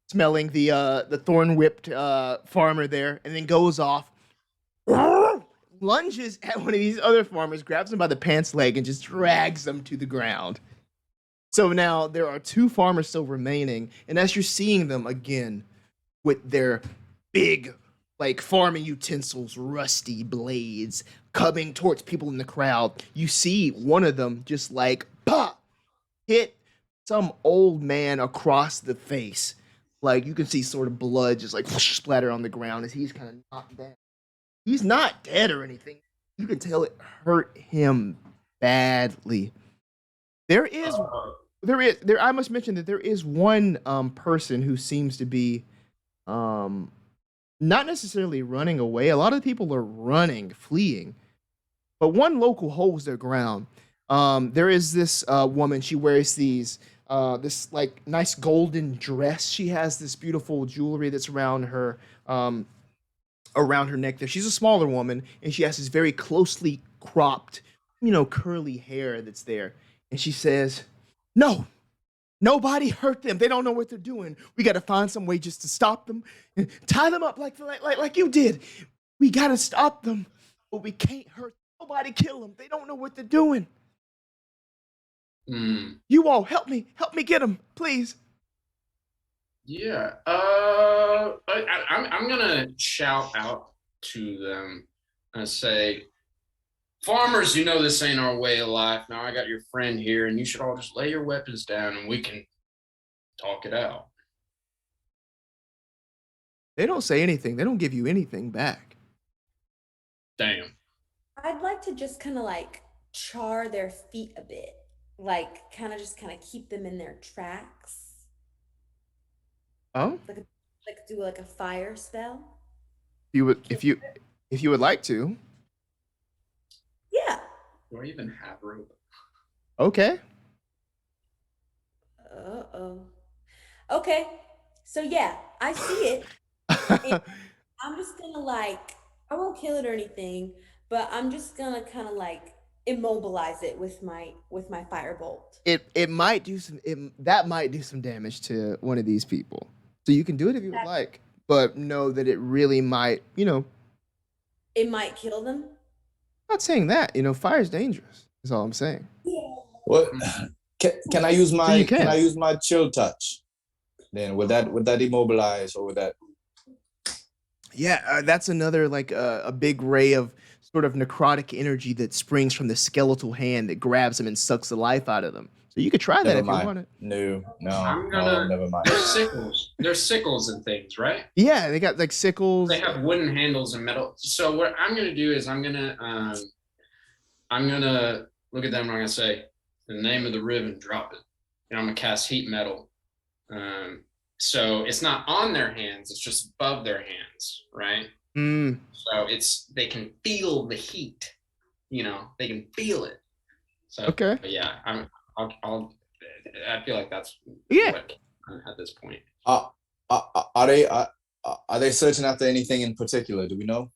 smelling the thorn whipped farmer there, and then goes off, lunges at one of these other farmers, grabs him by the pants leg, and just drags them to the ground. So now there are two farmers still remaining, and as you're seeing them again with their big, like farming utensils, rusty blades coming towards people in the crowd, you see one of them just like pop hit some old man across the face. Like you can see sort of blood just like splatter on the ground as he's kind of knocked down. He's not dead or anything. You can tell it hurt him badly. There is I must mention that there is one person who seems to be um not necessarily running away. A lot of people are running, fleeing, but one local holds their ground. There is this woman. She wears this like nice golden dress. She has this beautiful jewelry that's around her neck. There, she's a smaller woman, and she has this very closely cropped, curly hair that's there. and she says, "No, nobody hurt them. They don't know what they're doing. We got to find some way just to stop them, and tie them up like you did. We got to stop them, but we can't hurt. Nobody kill them. They don't know what they're doing. Hmm. You all help me get them, please." Yeah. I'm gonna shout out to them and say, farmers, you know this ain't our way of life. Now I got your friend here, and you should all just lay your weapons down, and we can talk it out. They don't say anything. They don't give you anything back. Damn. I'd like to just kind of like char their feet a bit, like kind of keep them in their tracks, Oh, like do like a fire spell. if you would like to, Yeah. Do I even have rope? okay. Uh-oh. Okay. So yeah, I see it. And I'm just gonna like I won't kill it or anything, but I'm just gonna kind of like immobilize it with my firebolt. It might do that might do some damage to one of these people. So you can do it if you would like, but know that it really might, It might kill them. not saying that, fire's dangerous. That's all I'm saying. What can I use So you can I can. use my chill touch? Then would that immobilize or would that Yeah, that's another like a big ray of sort of necrotic energy that springs from the skeletal hand that grabs them and sucks the life out of them. So you could try that never if you mind. want it. No, I'm no, gonna. never mind. There's sickles. There's sickles and things, right? Yeah, they got like sickles. They have wooden handles and metal. So what I'm gonna do is I'm gonna look at them and I'm gonna say the name of the ribbon, drop it, and I'm gonna cast heat metal. So it's not on their hands; it's just above their hands, right? Mm, So they can feel the heat. They can feel it. So, okay. but yeah, I feel like that's Yeah. what at this point. Uh, are they searching after anything in particular? Do we know?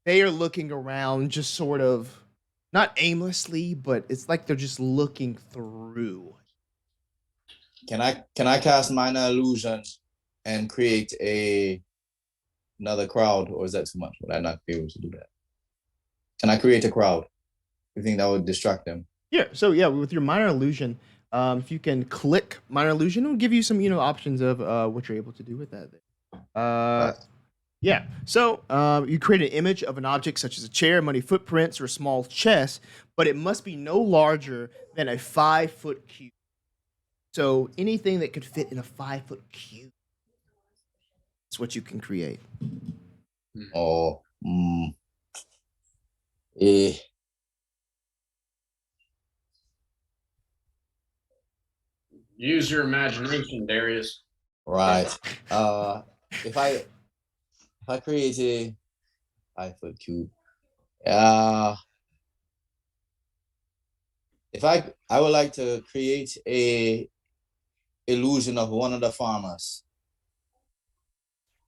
They are looking around just sort of not aimlessly, but it's like they're just looking through. Can I cast minor illusions and create another crowd, or is that too much? Would I not be able to do that? Can I create a crowd? You think that would distract them? Yeah, so yeah, with your minor illusion, if you can click minor illusion, it'll give you some, options of what you're able to do with that. Right. Yeah, so you create an image of an object such as a chair, muddy footprints, or a small chest, but it must be no larger than a 5-foot cube. So anything that could fit in a 5-foot cube is what you can create. Or eh, Use your imagination, Darius. right. If I create a 5-foot cube, if I would like to create a illusion of one of the farmers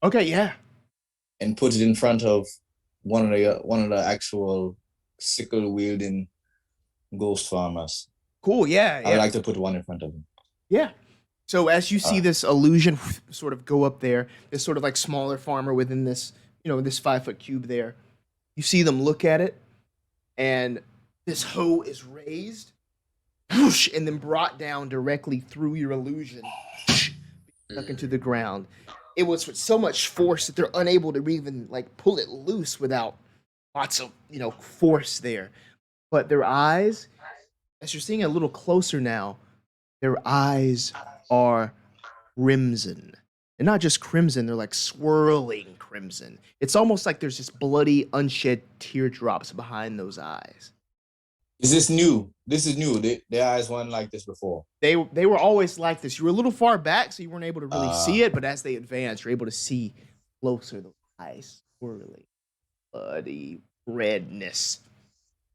Okay, yeah. and put it in front of one of the actual sickle wielding ghost farmers. Cool, yeah, I would yeah. like to put one in front of him. Yeah. So as you see this illusion sort of go up there, this sort of like smaller farmer within this, this 5-foot cube there, you see them look at it, and this hoe is raised, whoosh, and then brought down directly through your illusion, stuck into the ground. It was with so much force that they're unable to even like pull it loose without lots of force there. But their eyes, as you're seeing a little closer now, their eyes are crimson. And not just crimson, they're like swirling crimson. It's almost like there's just bloody, unshed teardrops behind those eyes. Is this new? This is new. Their eyes weren't like this before. They were always like this. You were a little far back, so you weren't able to really see it, but as they advance, you're able to see closer the eyes swirling, bloody redness.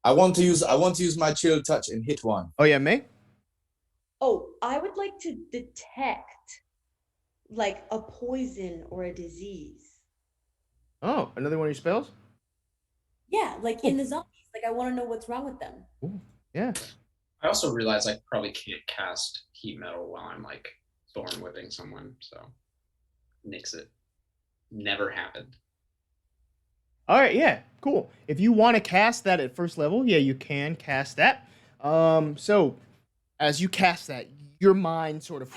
I want to use my chill touch and hit one. Oh yeah, May? Oh, I would like to detect like a poison or a disease. Oh, another one of your spells? Yeah, like in the zombies. Like I want to know what's wrong with them. Ooh, yeah. I also realize I probably can't cast heat metal while I'm like thorn whipping someone, so nix it. Never happened. All right, yeah, cool. If you want to cast that at first level, yeah, you can cast that. So as you cast that, your mind sort of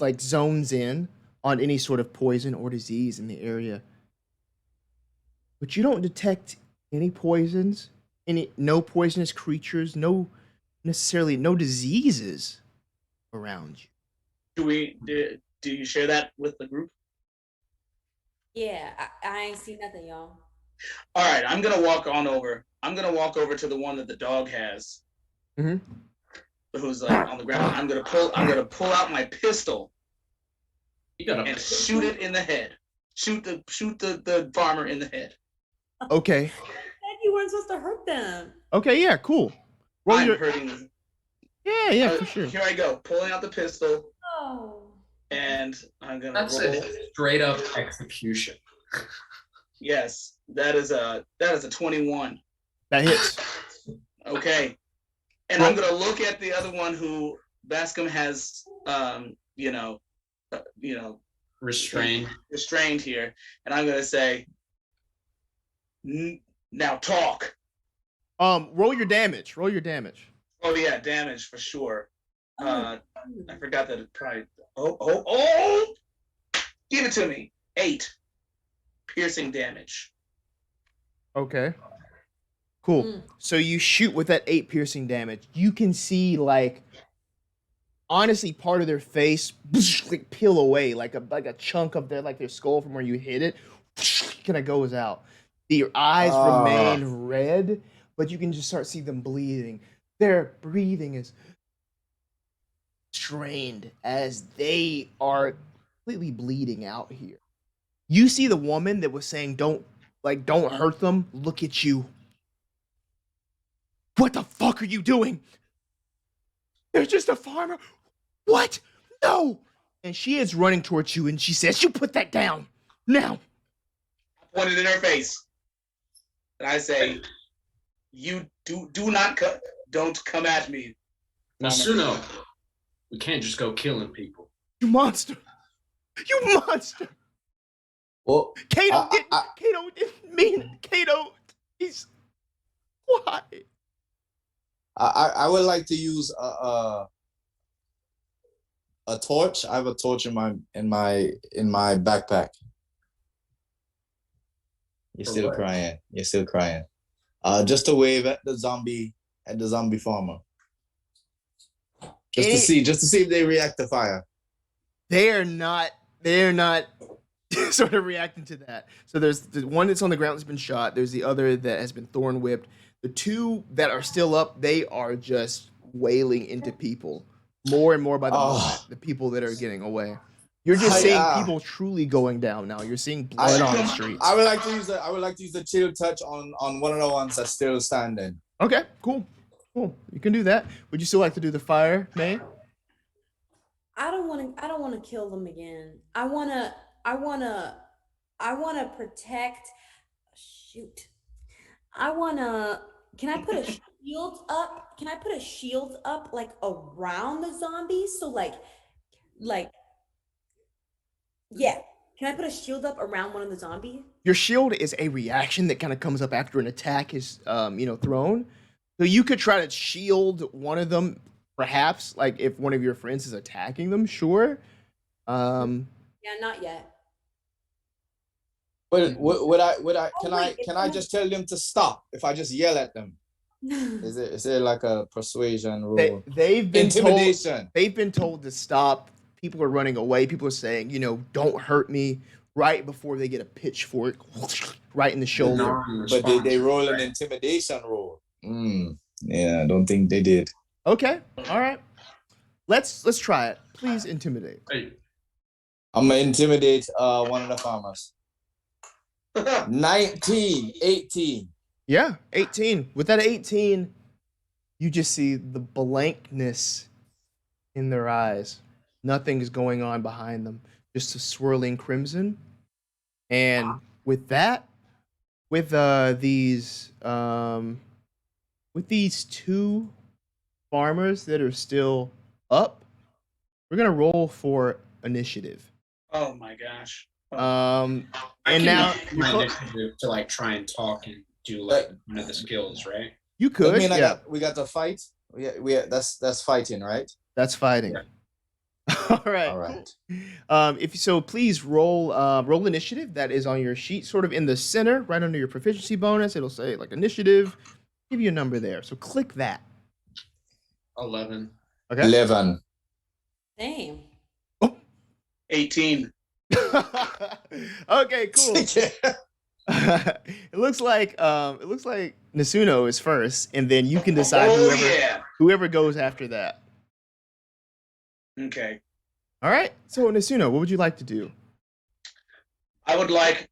like zones in on any sort of poison or disease in the area, but you don't detect any poisons, any no poisonous creatures, no necessarily no diseases around you. Do you share that with the group? Yeah, I ain't see nothing, y'all. All right, I'm gonna walk on over. I'm gonna walk over to the one that the dog has, Mm-hmm. who's like on the ground. I'm gonna pull out my pistol You got and a shoot it in the head. Shoot the farmer in the head. Okay. Said you weren't supposed to hurt them. Okay. Yeah. Cool. Roll I'm your. hurting. Yeah. For sure. Here I go, pulling out the pistol, Oh. and I'm gonna That's roll. a straight up execution. Yes, that is a 21. That hits. Okay, and I'm gonna look at the other one who Bascom has, Restrained. restrained here, and I'm gonna say, now talk. Roll your damage. Roll your damage. Oh yeah, damage for sure. Oh. I forgot that it probably. Oh! Give it to me. 8 piercing damage. Okay. Cool. So you shoot with that 8 piercing damage. You can see like honestly part of their face like peel away, like a chunk of their skull from where you hit it kind of goes out. Your eyes remain red, but you can just start see them bleeding. Their breathing is strained as they are completely bleeding out here. You see the woman that was saying don't hurt them, look at you. What the fuck are you doing? There's just a farmer. What? No. And she is running towards you and she says, "You put that down. Now." I pointed in her face. And I say, "You do not don't come at me." Masuno, we can't just go killing people. You monster. You monster. Well, Kato didn't mean it. Kato, he's why? I would like to use a torch. I have a torch in my backpack. You're For still what? crying. You're still crying. Just to wave at the zombie farmer. Just to see if they react to fire. They're not sort of reacting to that. So there's the one that's on the ground that's been shot. There's the other that has been thorn whipped. The two that are still up, they are just wailing into people more and more by the moment. The people that are getting away. You're just seeing people truly going down now. You're seeing blood on the streets. I would like to use the chill touch on one of the ones that's still standing. Okay, cool. You can do that. Would you still like to do the fire, May? I don't want to kill them again. I want to protect. Shoot. Can I put a shield up? Can I put a shield up like around the zombies? So yeah. Can I put a shield up around one of the zombies? Your shield is a reaction that kind of comes up after an attack is thrown. So you could try to shield one of them, perhaps, like if one of your friends is attacking them, sure. Yeah, not yet. But can I just tell them to stop if I just yell at them? Is there like a persuasion rule? They've been Intimidation. told, they've been told to stop. People are running away. People are saying, don't hurt me, right before they get a pitchfork right in the shoulder. But they roll an intimidation roll. Yeah, I don't think they did. Okay, all right. Let's try it. Please intimidate. Hey. I'm gonna intimidate one of the farmers. 18. Yeah, 18. With that 18, you just see the blankness in their eyes. Nothing is going on behind them. Just a swirling crimson. And with that, with these two farmers that are still up, we're gonna roll for initiative. Oh my gosh. Oh. I And can now use my initiative to like try and talk and do like one of the skills, right? you That could, mean yeah. we got to fight. That's fighting, right? That's fighting. Yeah. All right. All right. If so, please roll initiative. That is on your sheet, sort of in the center, right under your proficiency bonus. It'll say like initiative. Give you a number there. So click that. 11. Okay. 11. Same. 18. Okay, cool. It looks like Nasuno is first, and then you can decide Oh yeah. whoever goes after that. Okay. All right. So Nasuno, what would you like to do? I would like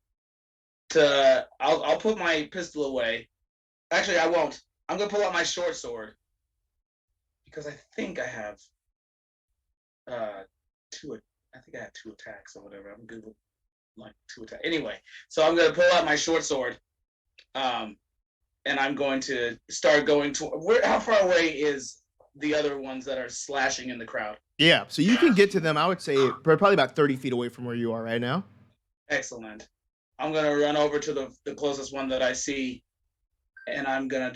to. I'll put my pistol away. Actually, I won't. I'm gonna pull out my short sword because I think I have two. I think I have 2 attacks or whatever. I'm good with like 2 attacks. Anyway, so I'm gonna pull out my short sword, and I'm going to start going to where. How far away is the other ones that are slashing in the crowd? Yeah. So you can get to them. I would say probably about 30 feet away from where you are right now. Excellent. I'm gonna run over to the closest one that I see, and I'm gonna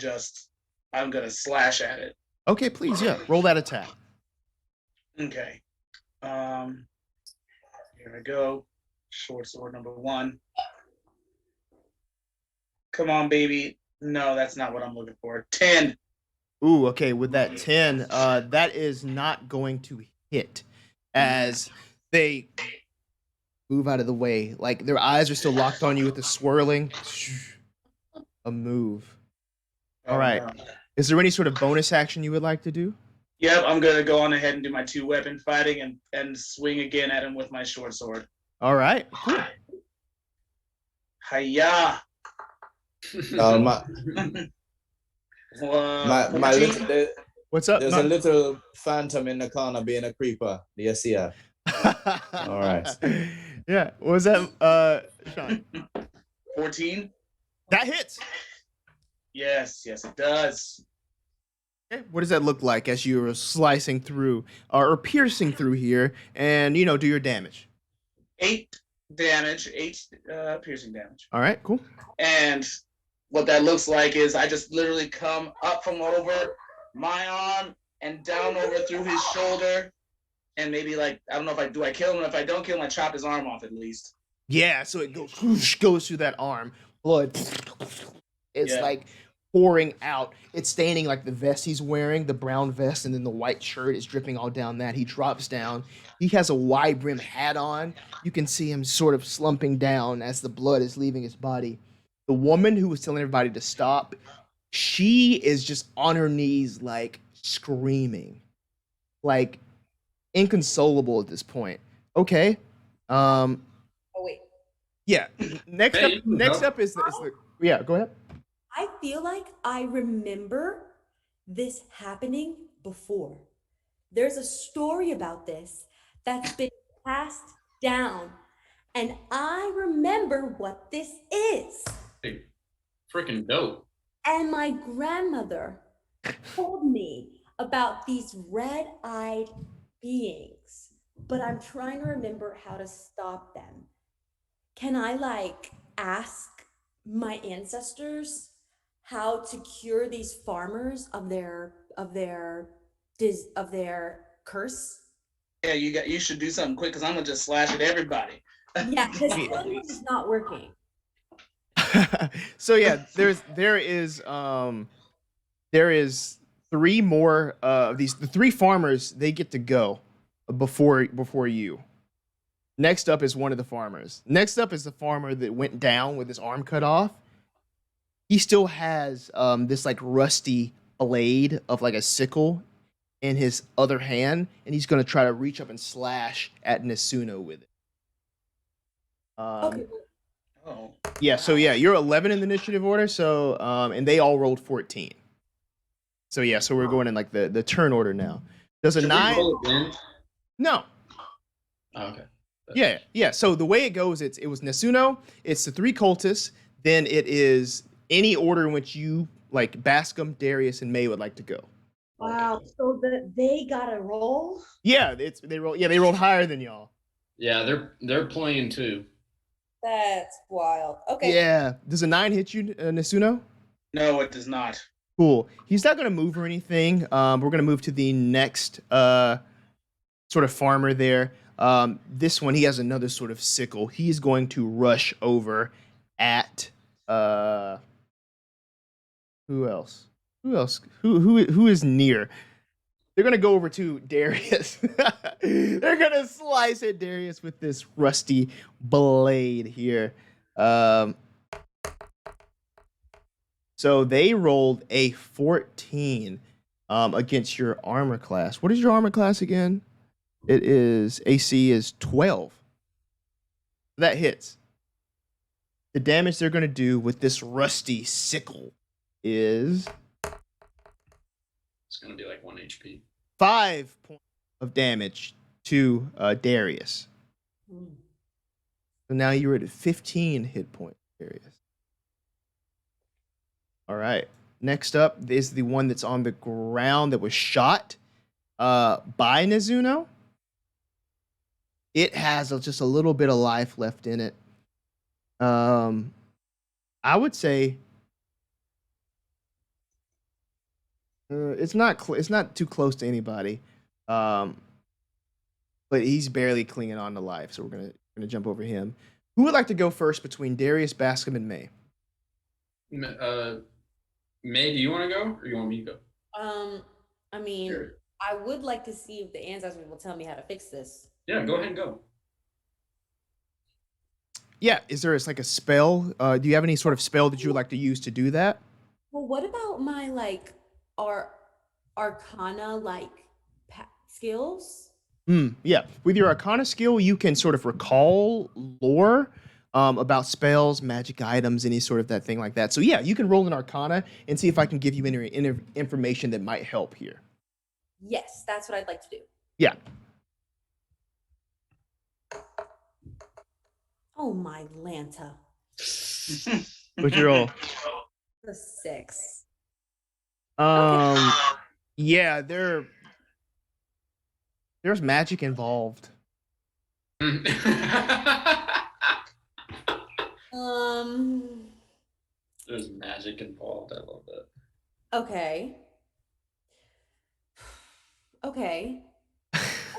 slash at it. Okay, please, yeah. Roll that attack. Okay. Here I go. Short sword number 1. Come on, baby. No, that's not what I'm looking for. 10. Ooh, okay. With that 10, that is not going to hit as they move out of the way. Like their eyes are still locked on you with the swirling. A move. All right. No. Is there any sort of bonus action you would like to do? Yep, I'm gonna go on ahead and do my 2-weapon fighting and swing again at him with my short sword. All right. Cool. Hiya. My 14? little, What's up? there's a little phantom in the corner being a creeper. Do you see her? All right. Yeah. What was that, Sean? 14? That hits. Yes, it does. Okay. What does that look like as you're slicing through or piercing through here and, do your damage? 8 damage, 8 piercing damage. All right. Cool. And what that looks like is I just literally come up from over my arm and down over through his shoulder, and maybe like I don't know if I kill him. If I don't kill him, I chop his arm off at least. Yeah. So it goes through that arm. Blood. It's Yeah. like pouring out. It's staining like the vest he's wearing, the brown vest, and then the white shirt is dripping all down that. He drops down. He has a wide brim hat on. You can see him sort of slumping down as the blood is leaving his body. The woman who was telling everybody to stop, she is just on her knees, like screaming, like inconsolable at this point. Okay. Oh wait. Yeah. Next Hey, up is the yeah, go ahead. I feel like I remember this happening before. There's a story about this that's been passed down, and I remember what this is. Like, freaking dope. And my grandmother told me about these red-eyed beings, but I'm trying to remember how to stop them. Can I ask my ancestors how to cure these farmers of their curse? Yeah, you should do something quick because I'm gonna just slash at everybody. Yeah, because one is not working. So yeah, there is 3 more of these. The 3 farmers, they get to go before you. Next up is one of the farmers. Next up is the farmer that went down with his arm cut off. He still has this like rusty blade of like a sickle in his other hand, and he's gonna try to reach up and slash at Nasuno with it. Okay. Oh. Yeah, so yeah, you're 11 in the initiative order, so and they all rolled 14. So yeah, so we're going in like the turn order now. Does a Should we 9? roll again? No. Oh, okay. Yeah. So the way it goes, it was Nasuno, it's the 3 cultists, then it is any order in which you like Bascom, Darius, and May would like to go. Wow. So they got a roll. Yeah, they roll. Yeah, they rolled higher than y'all. Yeah, they're playing too. That's wild. Okay. Yeah. Does a 9 hit you, Nasuno? No, it does not. Cool. He's not going to move or anything. We're going to move to the next sort of farmer there. This one, he has another sort of sickle. He's going to rush over at who else? Who else? Who is near? They're gonna go over to Darius. They're gonna slice at Darius with this rusty blade here. Um, so they rolled a 14 against your armor class. What is your armor class again? It is AC is 12. That hits. The damage they're gonna do with this rusty sickle is It's gonna be like 1 HP. 5 points of damage to Darius. So now you're at 15 hit points, Darius. All right. Next up is the one that's on the ground that was shot by Nizuno. It has just a little bit of life left in it. I would say it's not too close to anybody, but he's barely clinging on to life. So we're gonna jump over him. Who would like to go first between Darius, Bascom, and May? May, do you want to go or you want me to go? I mean, Sure. I would like to see if the ancestors will tell me how to fix this. Yeah, go ahead and go. Yeah, is there like a spell? Do you have any sort of spell that you would like to use to do that? Well, what about my like arcana skills? Yeah, with your Arcana skill, you can sort of recall lore about spells, magic items, any sort of that thing like that. So yeah, you can roll an Arcana and see if I can give you any information that might help here. Yes, that's what I'd like to do. Yeah. Oh my Lanta. What's your roll? The 6. Yeah, there's magic involved. There's magic involved. I love that. Okay. Okay.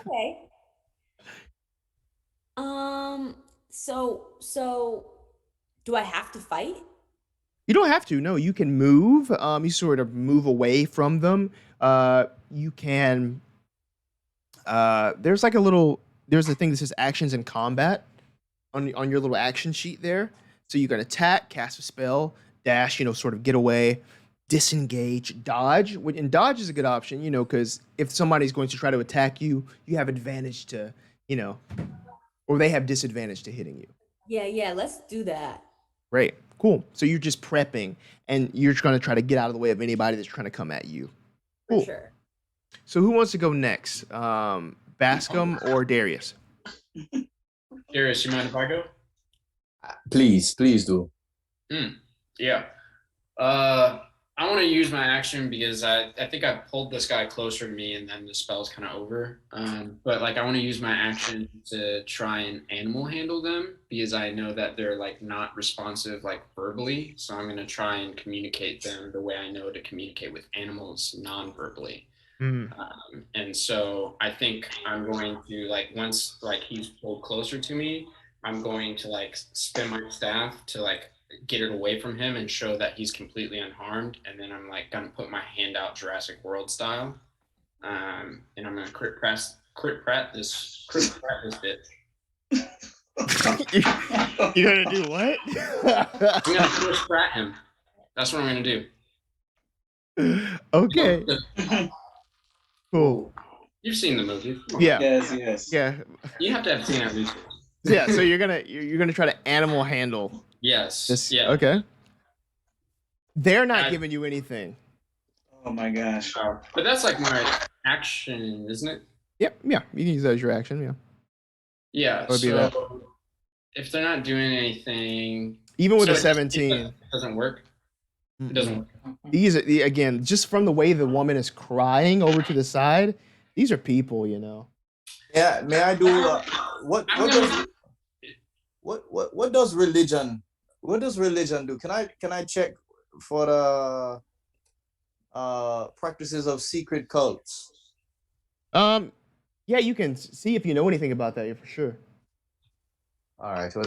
Okay. So do I have to fight? You don't have to. No, you can move. You sort of move away from them. You can. There's like there's a thing that says actions in combat on your little action sheet there. So you can attack, cast a spell, dash, sort of get away, disengage, dodge. And dodge is a good option, because if somebody's going to try to attack you, you have advantage to, or they have disadvantage to hitting you. Yeah, let's do that. Great, cool. So you're just prepping, and you're just going to try to get out of the way of anybody that's trying to come at you. Cool. For sure. So who wants to go next? Bascom or Darius? Darius, you mind if I go? Please do. Yeah. I want to use my action because I think I pulled this guy closer to me and then the spell's kind of over. But like I want to use my action to try and animal handle them because I know that they're like not responsive like verbally. So I'm going to try and communicate them the way I know to communicate with animals non-verbally. And so I think I'm going to like once like he's pulled closer to me, I'm going to like spin my staff to like get it away from him and show that he's completely unharmed. And then I'm like gonna put my hand out Jurassic World style, and I'm gonna crit prat this bitch. You're gonna do what? I'm gonna crit prat him. That's what I'm gonna do. Okay. Cool. You've seen the movie. Yeah. Yes. Yeah. You have to have seen at least. Yeah. So you're gonna try to animal handle Yes. this. Yeah. Okay. They're not giving you anything. Oh my gosh. But that's like my action, isn't it? Yep. Yeah. You can use that as your action. Yeah. Yeah. Would be that. So if they're not doing anything, Even with so a 17. it doesn't work. It doesn't work. These are again, just from the way the woman is crying over to the side. These are people, you know. Yeah, may I do what I'm what gonna does what does religion do? Can I check for the practices of secret cults? Yeah, you can see if you know anything about that. Yeah, for sure. All right, so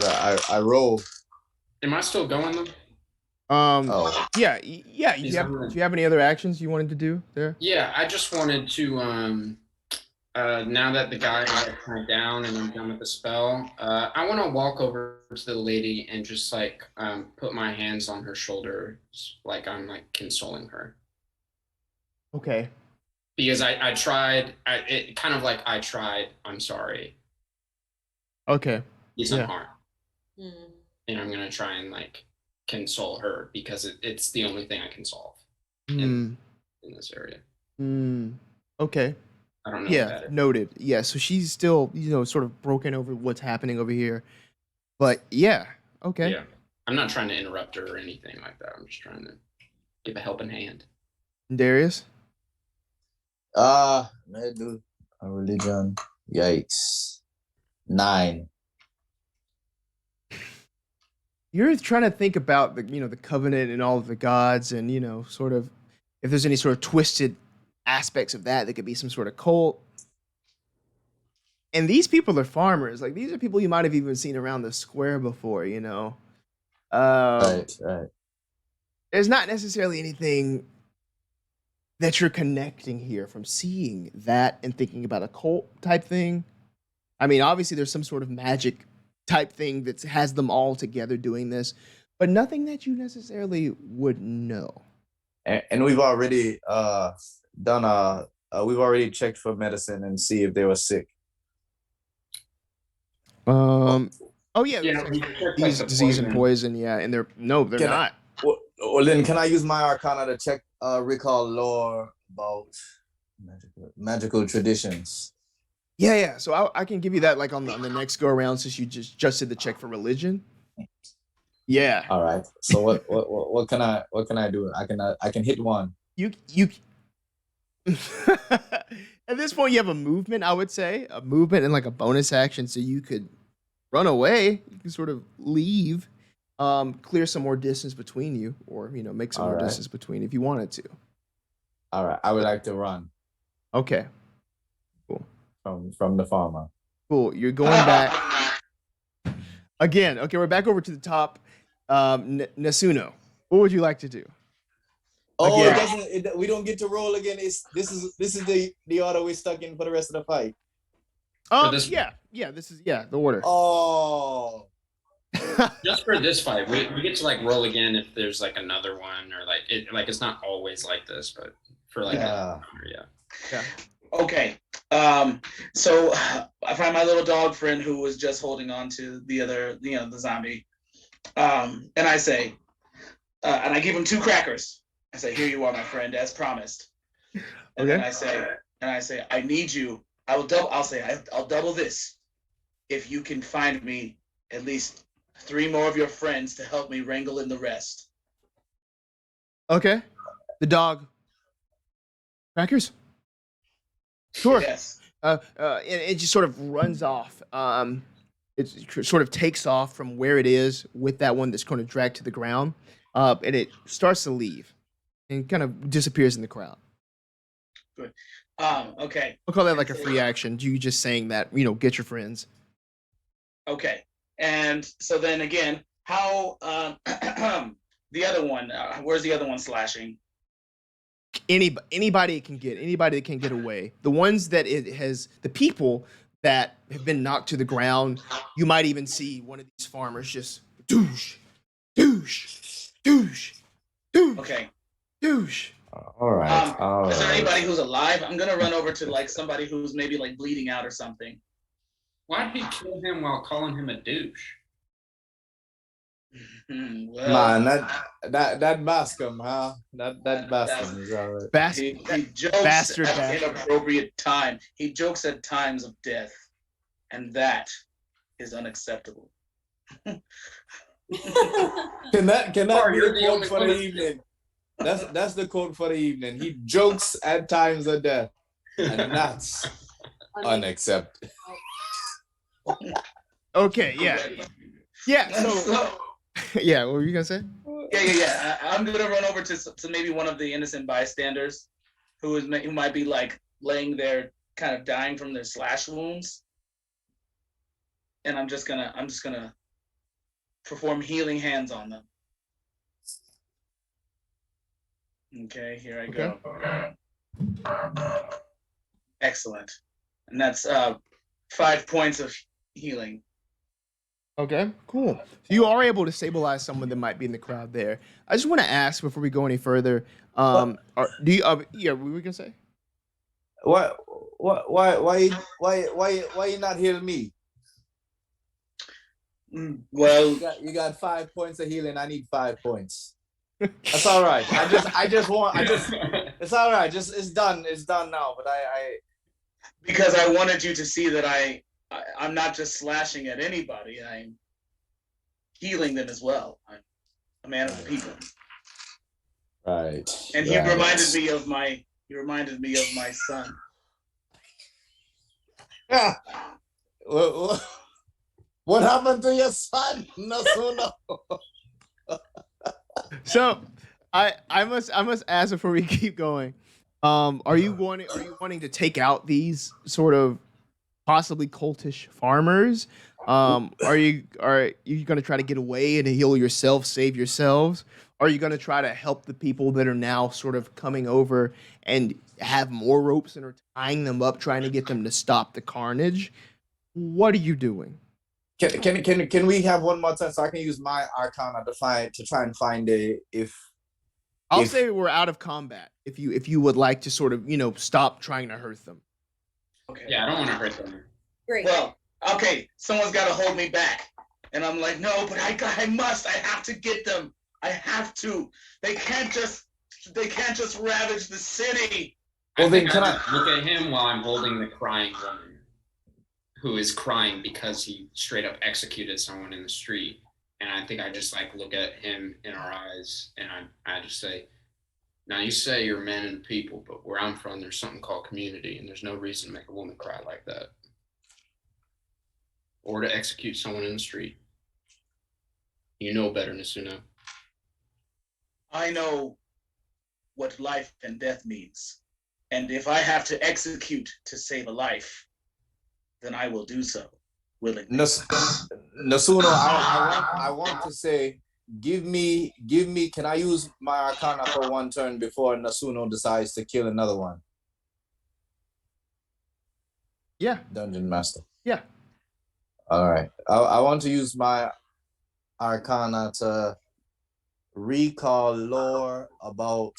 I roll. Am I still going though? Oh, Yeah, yeah. Do Is you that have right? do you have any other actions you wanted to do there? Yeah, I just wanted to now that the guy is kind of down and I'm done with the spell, I want to walk over to the lady and just like put my hands on her shoulders, like I'm like consoling her. Okay. Because I tried, it kind of like I tried, I'm sorry, Okay. he's Yeah. unharmed. And I'm gonna try and like console her because it's the only thing I can solve in this area. Okay. I don't know Yeah. better. Noted. Yeah. So she's still, sort of broken over what's happening over here. But yeah. Okay. Yeah, I'm not trying to interrupt her or anything like that. I'm just trying to give a helping hand. Darius. may I do a religion? Yikes. 9. You're trying to think about the covenant and all of the gods, and sort of if there's any sort of twisted aspects of that could be some sort of cult. And these people are farmers. Like, these are people you might have even seen around the square before. Right. There's not necessarily anything that you're connecting here from seeing that and thinking about a cult type thing. I mean, obviously there's some sort of magic type thing that has them all together doing this, but nothing that you necessarily would know. And we've already done we've already checked for medicine and see if they were sick. Oh yeah, Yeah, we checked, like, the disease and poison. poison. Yeah, and they're not. Well, then can I use my arcana to check recall lore about magical traditions? Yeah. So I can give you that like on the next go around, since you just did the check for religion. Yeah. All right. So what can I do? I can hit one. You at this point you have a movement, I would say, a movement and like a bonus action, so you could run away. You can sort of leave, clear some more distance between you, or make some All more right. distance between if you wanted to. All right. I would like to run Okay, from the farmer. cool. You're going back again. Okay, we're back over to the top. Nasuno, what would you like to do? Oh, Again. we don't get to roll again. This is the order we're stuck in for the rest of the fight. this- Yeah, this is the order. Oh. Just for this fight, we get to like roll again if there's like another one, or like it's not always like this, but for like Yeah. Yeah. Okay. So I find my little dog friend who was just holding on to the other, the zombie. And I say, and I give him 2 crackers. I say, "Here you are, my friend, as promised." And then I say, "I need you. I'll double this if you can find me at least 3 more of your friends to help me wrangle in the rest." Okay. The dog. Crackers? Sure. Yes. It just sort of runs off. It sort of takes off from where it is with that one that's kind of dragged to the ground. And it starts to leave and kind of disappears in the crowd. Good. Okay. We'll call that like a free action. You just saying that, get your friends. Okay. And so then again, how the other one? Where's the other one slashing? Anybody can get away. The ones that the people that have been knocked to the ground, you might even see one of these farmers just douche, douche, douche, douche, Okay. douche. All right. Is there anybody who's alive? I'm gonna run over to like somebody who's maybe like bleeding out or something. Why'd he kill him while calling him a douche? Well, Man, that Bascom, huh? That Bascom is all right. he jokes Bastard at bastard. inappropriate time. He jokes at times of death, and that is unacceptable. Can that Oh, be you're the the quote only for one the that- evening? That's the quote for the evening. He jokes at times of death, and that's unacceptable. Okay, yeah. Yeah, so yeah, what were you gonna say? Yeah. I'm gonna run over to maybe one of the innocent bystanders who might be like laying there, kind of dying from their slash wounds, and I'm just gonna perform healing hands on them. Okay, here I go. Excellent, and that's 5 points of healing. Okay, cool. So you are able to stabilize someone that might be in the crowd there. I just want to ask before we go any further. Do you? Yeah, what were we gonna say? Why you not heal me? Well, You got 5 points of healing. I need 5 points. That's all right. It's all right. It's done. It's done now. But because I wanted you to see that I'm not just slashing at anybody. I'm healing them as well. I'm a man of the people. Right. And he reminded me of my son. Yeah. What happened to your son? No. So I must ask before we keep going. Are you wanting to take out these sort of possibly cultish farmers? Are you going to try to get away and heal yourself, save yourselves? Are you going to try to help the people that are now sort of coming over and have more ropes and are tying them up, trying to get them to stop the carnage? What are you doing? Can we have one more time so I can use my Arcana to try and find I'll say we're out of combat. If you would like to sort of stop trying to hurt them. Okay. Yeah, I don't want to hurt them. Great. Well, okay, someone's got to hold me back, and I'm like, no, but I have to get them. I have to. They can't just ravage the city. Well, then can I look at him while I'm holding the crying woman, who is crying because he straight up executed someone in the street. And I think I just like look at him in our eyes, and I just say, now you say you're men and people, but where I'm from, there's something called community, and there's no reason to make a woman cry like that. Or to execute someone in the street. You know better, Nasuno. I know what life and death means. And if I have to execute to save a life, then I will do so willingly. Nasuno, I want to say, give me, can I use my Arcana for one turn before Nasuno decides to kill another one? Yeah. Dungeon Master. Yeah. All right. I want to use my Arcana to recall lore about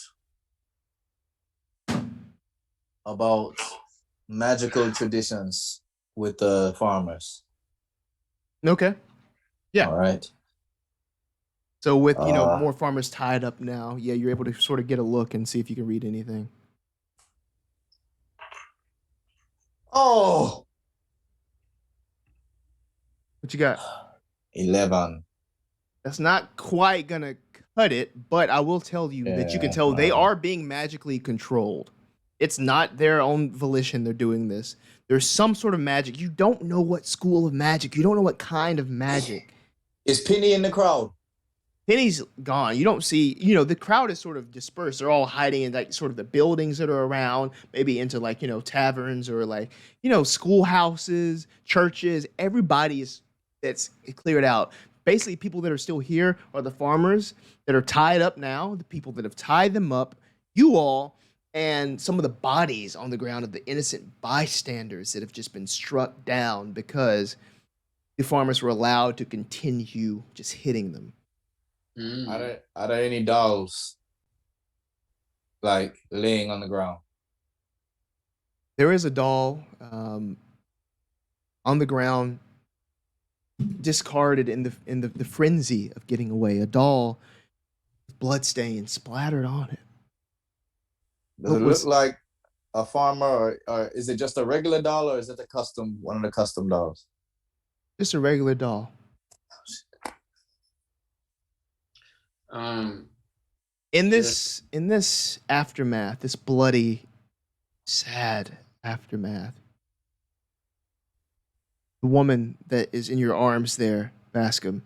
magical traditions with the farmers. Okay. Yeah. All right. So with more farmers tied up now, yeah, you're able to sort of get a look and see if you can read anything. Oh, what you got? 11. That's not quite gonna cut it, but I will tell you that you can tell they are being magically controlled. It's not their own volition they're doing this. There's some sort of magic. You don't know what school of magic. You don't know what kind of magic. Is Penny in the crowd? Penny's gone. You don't see, the crowd is sort of dispersed. They're all hiding in like sort of the buildings that are around, maybe into like, taverns or like, schoolhouses, churches. Everybody that's cleared out. Basically, people that are still here are the farmers that are tied up now, the people that have tied them up, you all, and some of the bodies on the ground of the innocent bystanders that have just been struck down because the farmers were allowed to continue just hitting them. Are there any dolls like laying on the ground? There is a doll on the ground, discarded in the frenzy of getting away. A doll with bloodstains splattered on it. Does it look like a farmer, or is it just a regular doll, or is it one of the custom dolls? Just a regular doll. In this aftermath, this bloody, sad aftermath, the woman that is in your arms there, Bascom,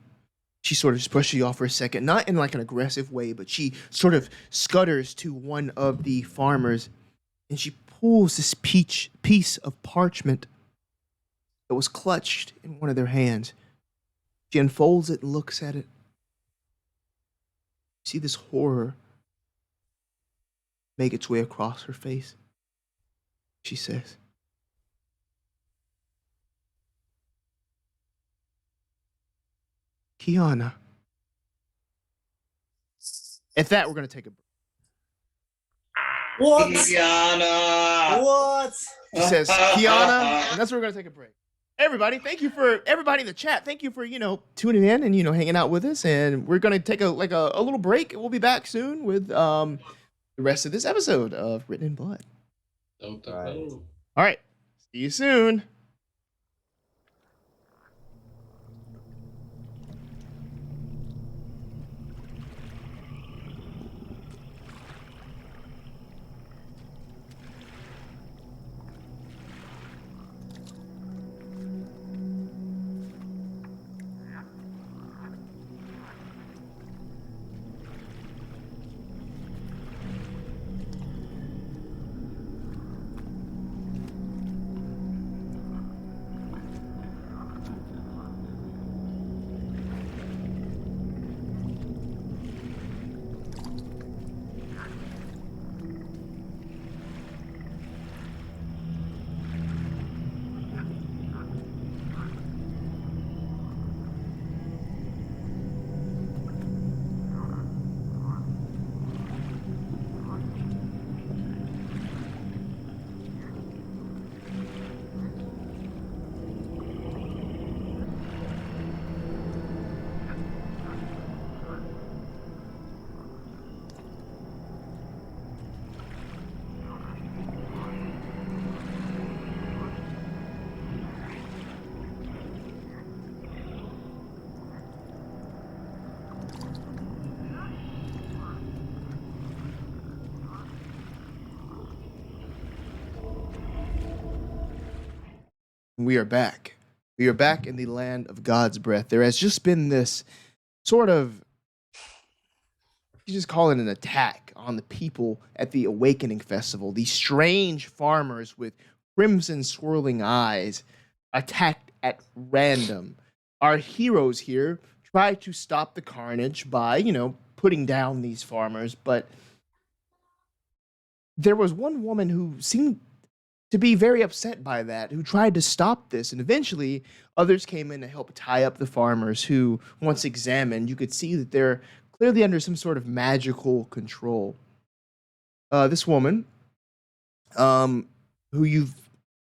she sort of just pushes you off for a second, not in like an aggressive way, but she sort of scutters to one of the farmers and she pulls this piece of parchment that was clutched in one of their hands. She unfolds it and looks at it. You see this horror make its way across her face. She says, Kiana. At that, we're going to take a break. What? Kiana. What? She says, Kiana, and that's where we're going to take a break. Everybody, thank you for everybody in the chat. Thank you for, tuning in and, hanging out with us. And we're going to take a little break. We'll be back soon with the rest of this episode of Written in Blood. Right. All right. See you soon. We are back. We are back in the land of Godsbreath. There has just been this sort of, you just call it an attack on the people at the Awakening Festival. These strange farmers with crimson swirling eyes attacked at random. Our heroes here try to stop the carnage by, putting down these farmers, but there was one woman who seemed to be very upset by that, who tried to stop this. And eventually, others came in to help tie up the farmers who, once examined, you could see that they're clearly under some sort of magical control. This woman, who you've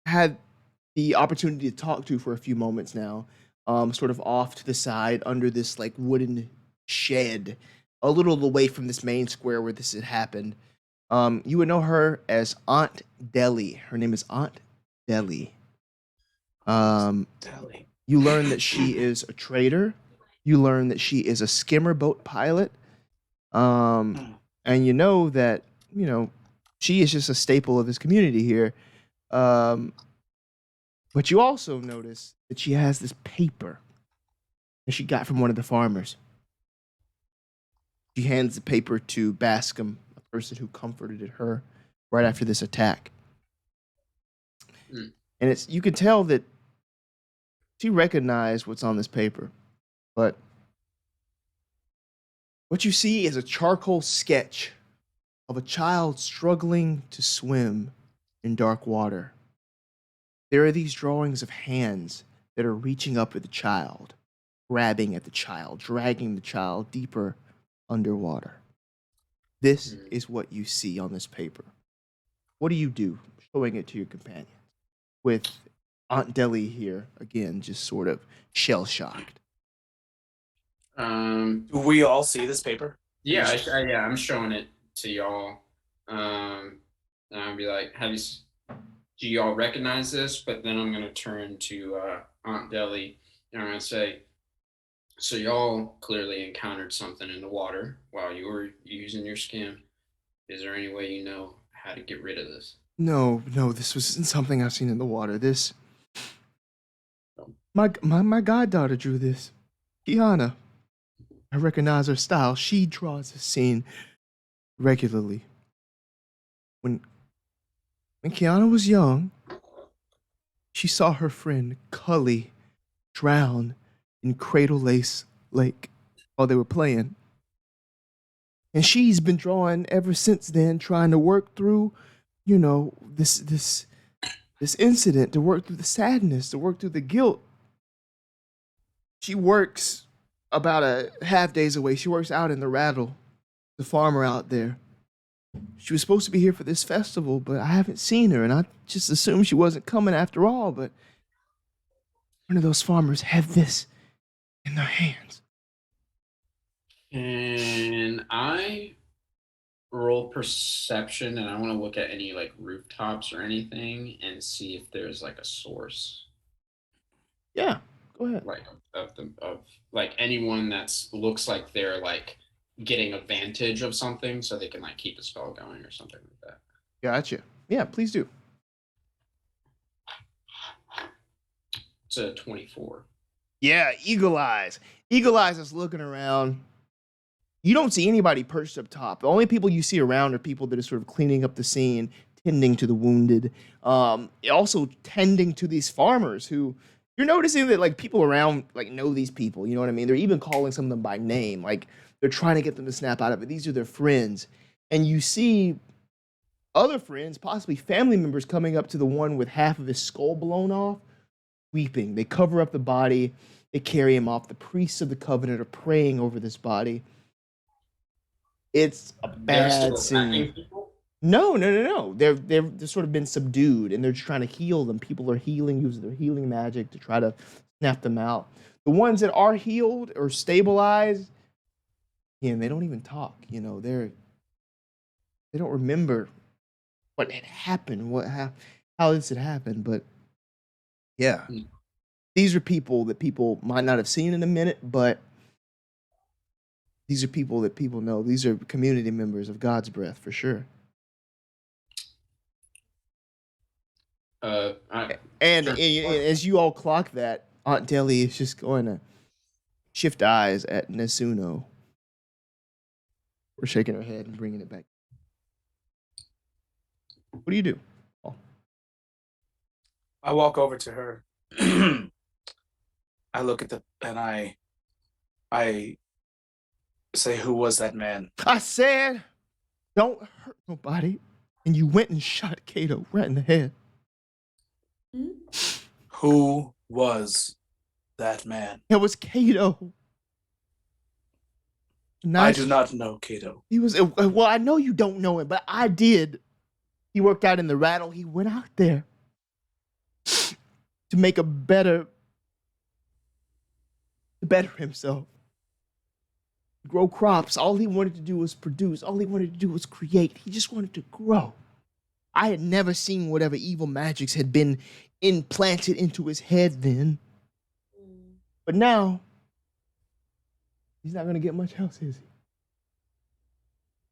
had the opportunity to talk to for a few moments now, sort of off to the side under this like wooden shed, a little away from this main square where this had happened. You would know her as Aunt Deli. Her name is Aunt Deli. You learn that she is a trader. You learn that she is a skimmer boat pilot. And you know that, she is just a staple of this community here. But you also notice that she has this paper that she got from one of the farmers. She hands the paper to Bascom, person who comforted her right after this attack. And you can tell that she recognized what's on this paper, but what you see is a charcoal sketch of a child struggling to swim in dark water. There are these drawings of hands that are reaching up at the child, grabbing at the child, dragging the child deeper underwater. This is what you see on this paper. What do you do showing it to your companions? With Aunt Deli here, again, just sort of shell-shocked. Do we all see this paper? Yeah, I'm showing it to y'all. And I'll be like, do y'all recognize this? But then I'm going to turn to Aunt Deli and I'm going to say, So y'all clearly encountered something in the water while you were using your skin. Is there any way you know how to get rid of this? No, no, this wasn't something I've seen in the water. This, my goddaughter drew this. Kiana. I recognize her style. She draws a scene regularly. When when Kiana was young, she saw her friend Cully drown in Cradle Lace Lake while they were playing. And she's been drawing ever since then, trying to work through, this incident, to work through the sadness, to work through the guilt. She works about a half days away. She works out in the Rattle, the farmer out there. She was supposed to be here for this festival, but I haven't seen her, and I just assumed she wasn't coming after all. But one of those farmers had this in their hands. And I roll perception, and I want to look at any like rooftops or anything and see if there's like a source, Yeah, go ahead. like of like anyone that's looks like they're like getting advantage of something, so they can like keep a spell going or something like that. Gotcha. Yeah, please do. It's a 24. Yeah, Eagle Eyes. Eagle Eyes is looking around. You don't see anybody perched up top. The only people you see around are people that are sort of cleaning up the scene, tending to the wounded, also tending to these farmers who you're noticing that like people around like know these people. You know what I mean? They're even calling some of them by name. Like they're trying to get them to snap out of it. These are their friends, and you see other friends, possibly family members, coming up to the one with half of his skull blown off, weeping. They cover up the body. They carry him off. The priests of the covenant are praying over this body. It's a They're bad still scene. attacking people. No, no, no, no. They've sort of been subdued, and they're just trying to heal them. People are healing, using their healing magic to try to snap them out. The ones that are healed or stabilized, and they don't even talk. They don't remember what had happened, how this had happened. But yeah, these are people that people might not have seen in a minute, but these are people that people know. These are community members of Godsbreath for sure. And as you all clock that, Aunt Deli is just going to shift eyes at Nesuno. We're shaking her head and bringing it back. What do you do? Oh. I walk over to her. I look at and I say, "Who was that man?" I said, don't hurt nobody. And you went and shot Kato right in the head. Who was that man? It was Kato. I do not know Kato. He was, well, I know you don't know him, but I did. He worked out in the Rattle. He went out there to make to better himself. Grow crops. All he wanted to do was produce. All he wanted to do was create. He just wanted to grow. I had never seen whatever evil magics had been implanted into his head then. But now, he's not going to get much else, is he?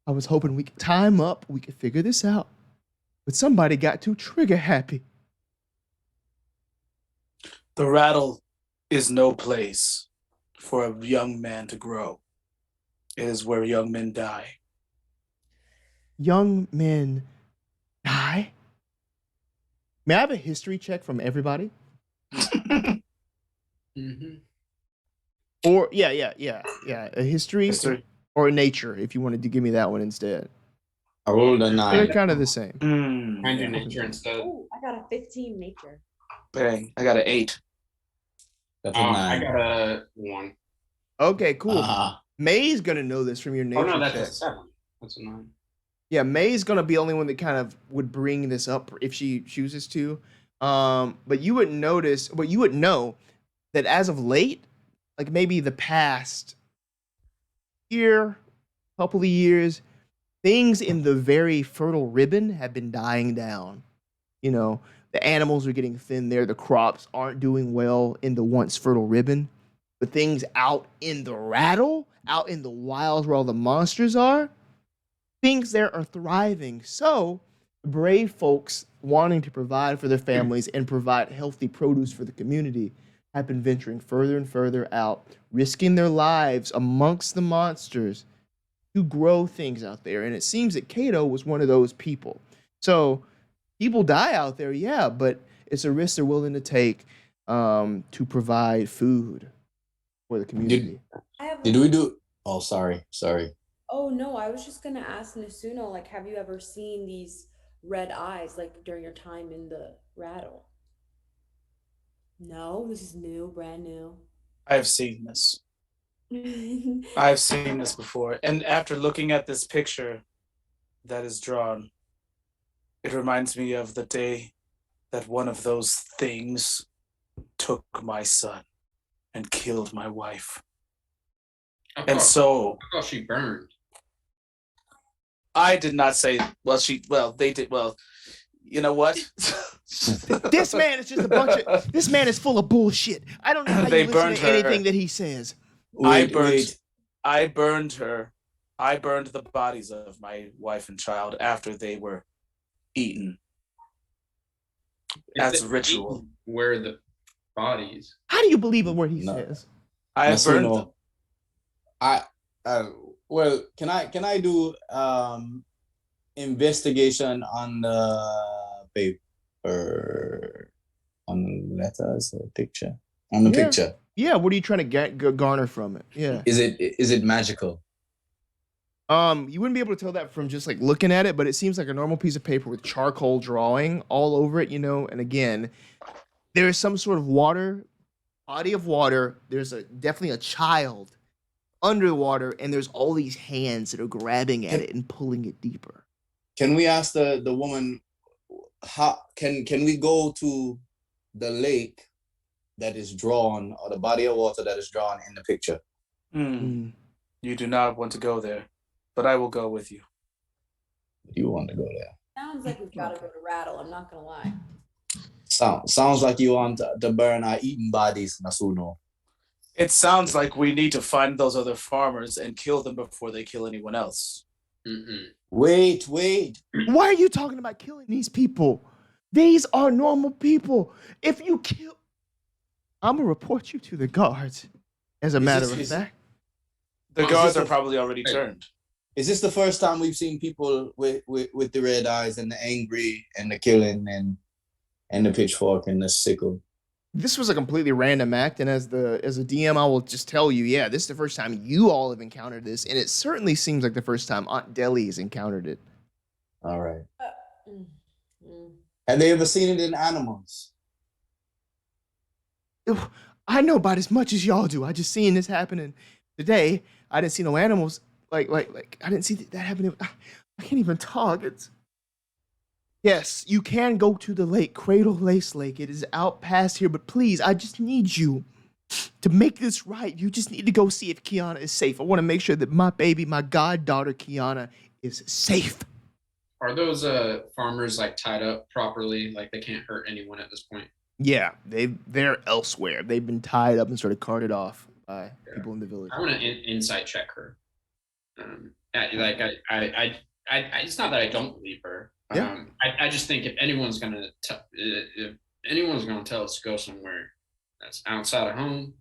I was hoping we could time up, we could figure this out. But somebody got too trigger happy. The Rattle is no place for a young man to grow. It is where young men die. Young men die? May I have a history check from everybody? Mm-hmm. Or, yeah. A history or a nature, if you wanted to give me that one instead. I rolled a They're 9. kind of the same. Find your nature instead. Oh, I got a 15 nature. Bang! I got an 8. That's a I 9. got a 1. Okay, cool. Uh-huh. May's gonna know this from your nature Oh no, that's check. a 7. That's a 9. Yeah, May's gonna be the only one that kind of would bring this up if she chooses to. But you wouldn't notice, but you would know that as of late, like maybe the past year, couple of years, things in the very fertile ribbon have been dying down. The animals are getting thin there. The crops aren't doing well in the once fertile ribbon. But things out in the rattle, out in the wilds where all the monsters are, things there are thriving. So, brave folks wanting to provide for their families and provide healthy produce for the community have been venturing further and further out, risking their lives amongst the monsters to grow things out there. And it seems that Cato was one of those people. So, people die out there, yeah, but it's a risk they're willing to take to provide food for the community. Did we do? Oh, sorry. Oh no, I was just gonna ask Nasuno, like, have you ever seen these red eyes, like during your time in the rattle? No, this is new, brand new. I've seen this. I've seen this before. And after looking at this picture that is drawn, it reminds me of the day that one of those things took my son and killed my wife. I And so thought she burned. I did not say, they did, you know what? This man is just a bunch of. This man is full of bullshit. I don't know how They you listen burned to her. anything that he says. I burned her. I burned the bodies of my wife and child after they were eaten. As a ritual. Where are the bodies? How do you believe in what he No. says? I burned them. Well, can I do investigation on the paper, on the letters or picture, on the picture? Yeah, what are you trying to garner from it? Yeah. Is it magical? You wouldn't be able to tell that from just like looking at it, but it seems like a normal piece of paper with charcoal drawing all over it, and again, there is some sort of body of water. There's definitely a child under the water, and there's all these hands that are grabbing at it and pulling it deeper. Can we ask the woman, how can we go to the lake that is drawn, or the body of water that is drawn in the picture? You do not want to go there, but I will go with you. You want to go there? Sounds like we've got to go to Rattle. I'm not gonna lie. Sounds like you want to burn our eaten bodies, Nasuno. It sounds like we need to find those other farmers and kill them before they kill anyone else. Wait. Why are you talking about killing these people? These are normal people. If you kill, I'm gonna report you to the guards. As a matter of fact, the guards are probably already turned. Is this the first time we've seen people with the red eyes and the angry and the killing and the pitchfork and the sickle? this was a completely random act, and as a DM, I will just tell you, yeah, this is the first time you all have encountered this, and it certainly seems like the first time Aunt Deli has encountered it. All right. Have they ever seen it in animals? I know about as much as y'all do. I just seen this happening today. I didn't see no animals. Like I didn't see that happening. I can't even talk. Yes, you can go to the lake, Cradle Lace Lake. It is out past here, but please, I just need you to make this right. You just need to go see if Kiana is safe. I want to make sure that my baby, my goddaughter Kiana, is safe. Are those farmers like tied up properly? Like they can't hurt anyone at this point? Yeah, they're elsewhere. They've been tied up and sort of carted off by people in the village. I want to insight check her. It's not that I don't believe her. Yeah. I just think if anyone's gonna tell us to go somewhere that's outside of home,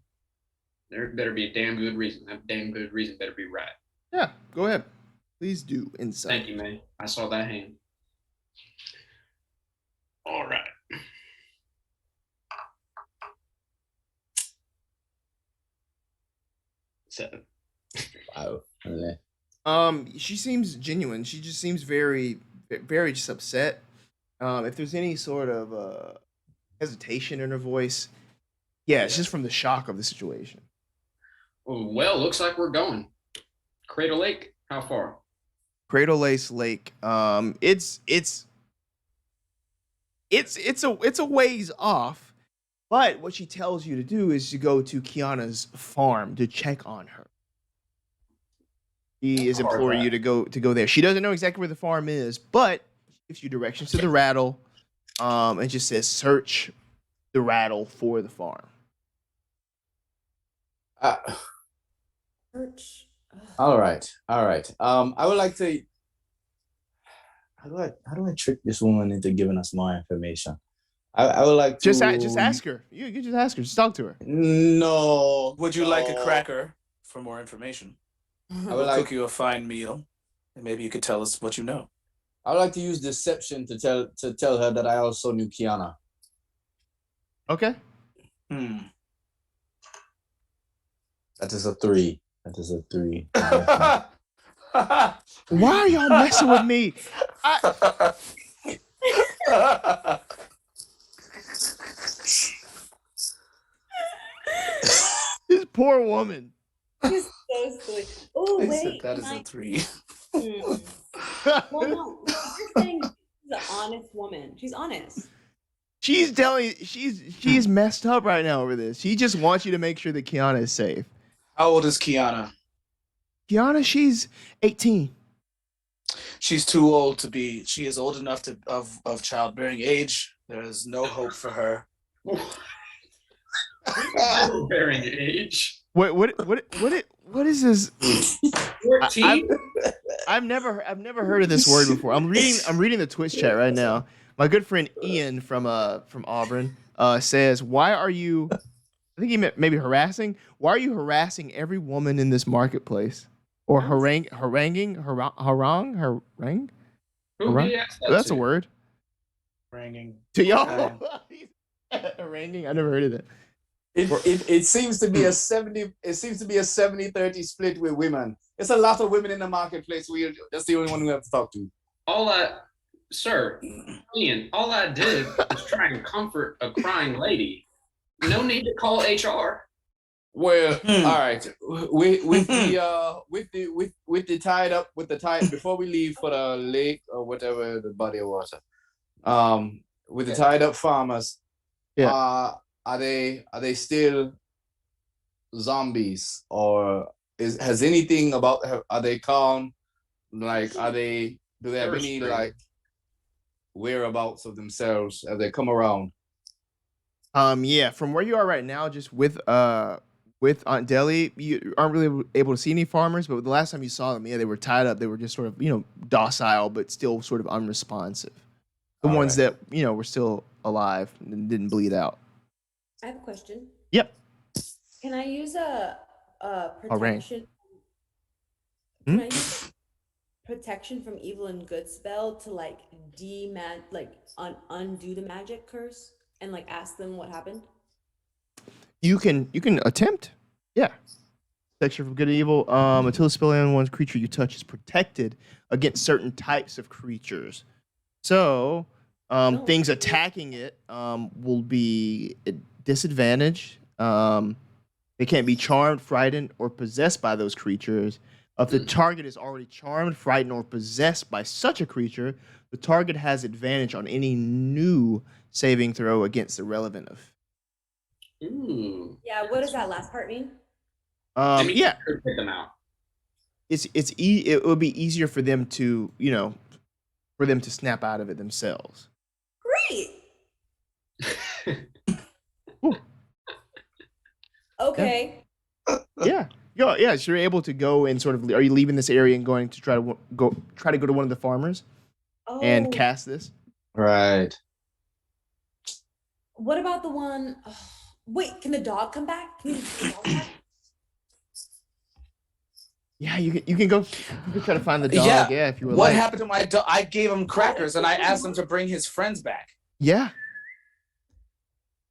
there better be a damn good reason. That damn good reason better be right. Yeah, go ahead. Please do insight. Thank you, man. I saw that hand. All right. Seven. Wow. She seems genuine. She just seems very, very just upset. If there's any sort of hesitation in her voice, yeah, it's just from the shock of the situation. Well, looks like we're going. Cradle Lake. How far? Cradle Lace Lake. It's a ways off, but what she tells you to do is to go to Kiana's farm to check on her. She is imploring you to go there. She doesn't know exactly where the farm is, but gives you directions to the rattle, and just says search the rattle for the farm. Uh, Perch. Ugh. all right, all right. I would like to. How do I trick this woman into giving us more information? I would like Just to. ask her. You just ask her. Just talk to her. No. Would you like a cracker for more information? I would We'll like. cook you a fine meal, and maybe you could tell us what you know. I would like to use deception to tell her that I also knew Kiana. Okay. Hmm. That is a 3. That is a 3. Why are y'all messing with me? This poor woman. He's so silly. Oh I said wait, that is a 3. Well, no, you're saying she's an honest woman. She's honest. She's telling she's messed up right now over this. She just wants you to make sure that Kiana is safe. How old is Kiana? Kiana, she's 18. She's too old to be. She is old enough to of childbearing age. There is no hope for her. Bearing age. What is this? 14. I've never heard of this word before. I'm reading the Twitch chat right now. My good friend Ian from Auburn says, "Why are you?" I think he meant maybe harassing. Why are you harassing every woman in this marketplace? Or haranguing? Who did he ask that That's to? a word. Ringing. To y'all? Haranguing? I never heard of that. It seems to be a 70. It seems to be a 70-30 split with women. It's a lot of women in the marketplace. That's the only one we have to talk to. Sir, Ian, all I did was try and comfort a crying lady. No need to call HR. Well, all right. With the tied up with the tie before we leave for the lake or whatever the body of water. With the tied up farmers. Yeah. Are they still zombies, or has anything about, are they calm? Like, do they have any like whereabouts of themselves as they come around? Yeah, from where you are right now, just with Aunt Deli, you aren't really able to see any farmers, but the last time you saw them, yeah, they were tied up. They were just sort of, docile, but still sort of unresponsive. The All ones right. that, were still alive and didn't bleed out. I have a question. Yep. Can I use a rain. protection? Hmm? Can I use protection from evil and good spell to like undo the magic curse and like ask them what happened? You can attempt. Yeah. Protection from good and evil. Until the spell ends, one creature you touch is protected against certain types of creatures. So, things attacking it will be at disadvantage. They can't be charmed, frightened, or possessed by those creatures. If the target is already charmed, frightened, or possessed by such a creature, the target has advantage on any new saving throw against the relevant of. Ooh. Yeah, what does that last part mean? Yeah, Pick them out. it would be easier for them to snap out of it themselves. Great. Okay. Yeah. Yeah, so you're able to go and sort of, are you leaving this area and going to try to go to one of the farmers and cast this? Right. What about the one? Wait, can the dog come back? Can you the dog back? Yeah, you can go. You can try to find the dog. Yeah, if you would What like. happened to my dog? I gave him crackers and I asked him to bring his friends back. Yeah.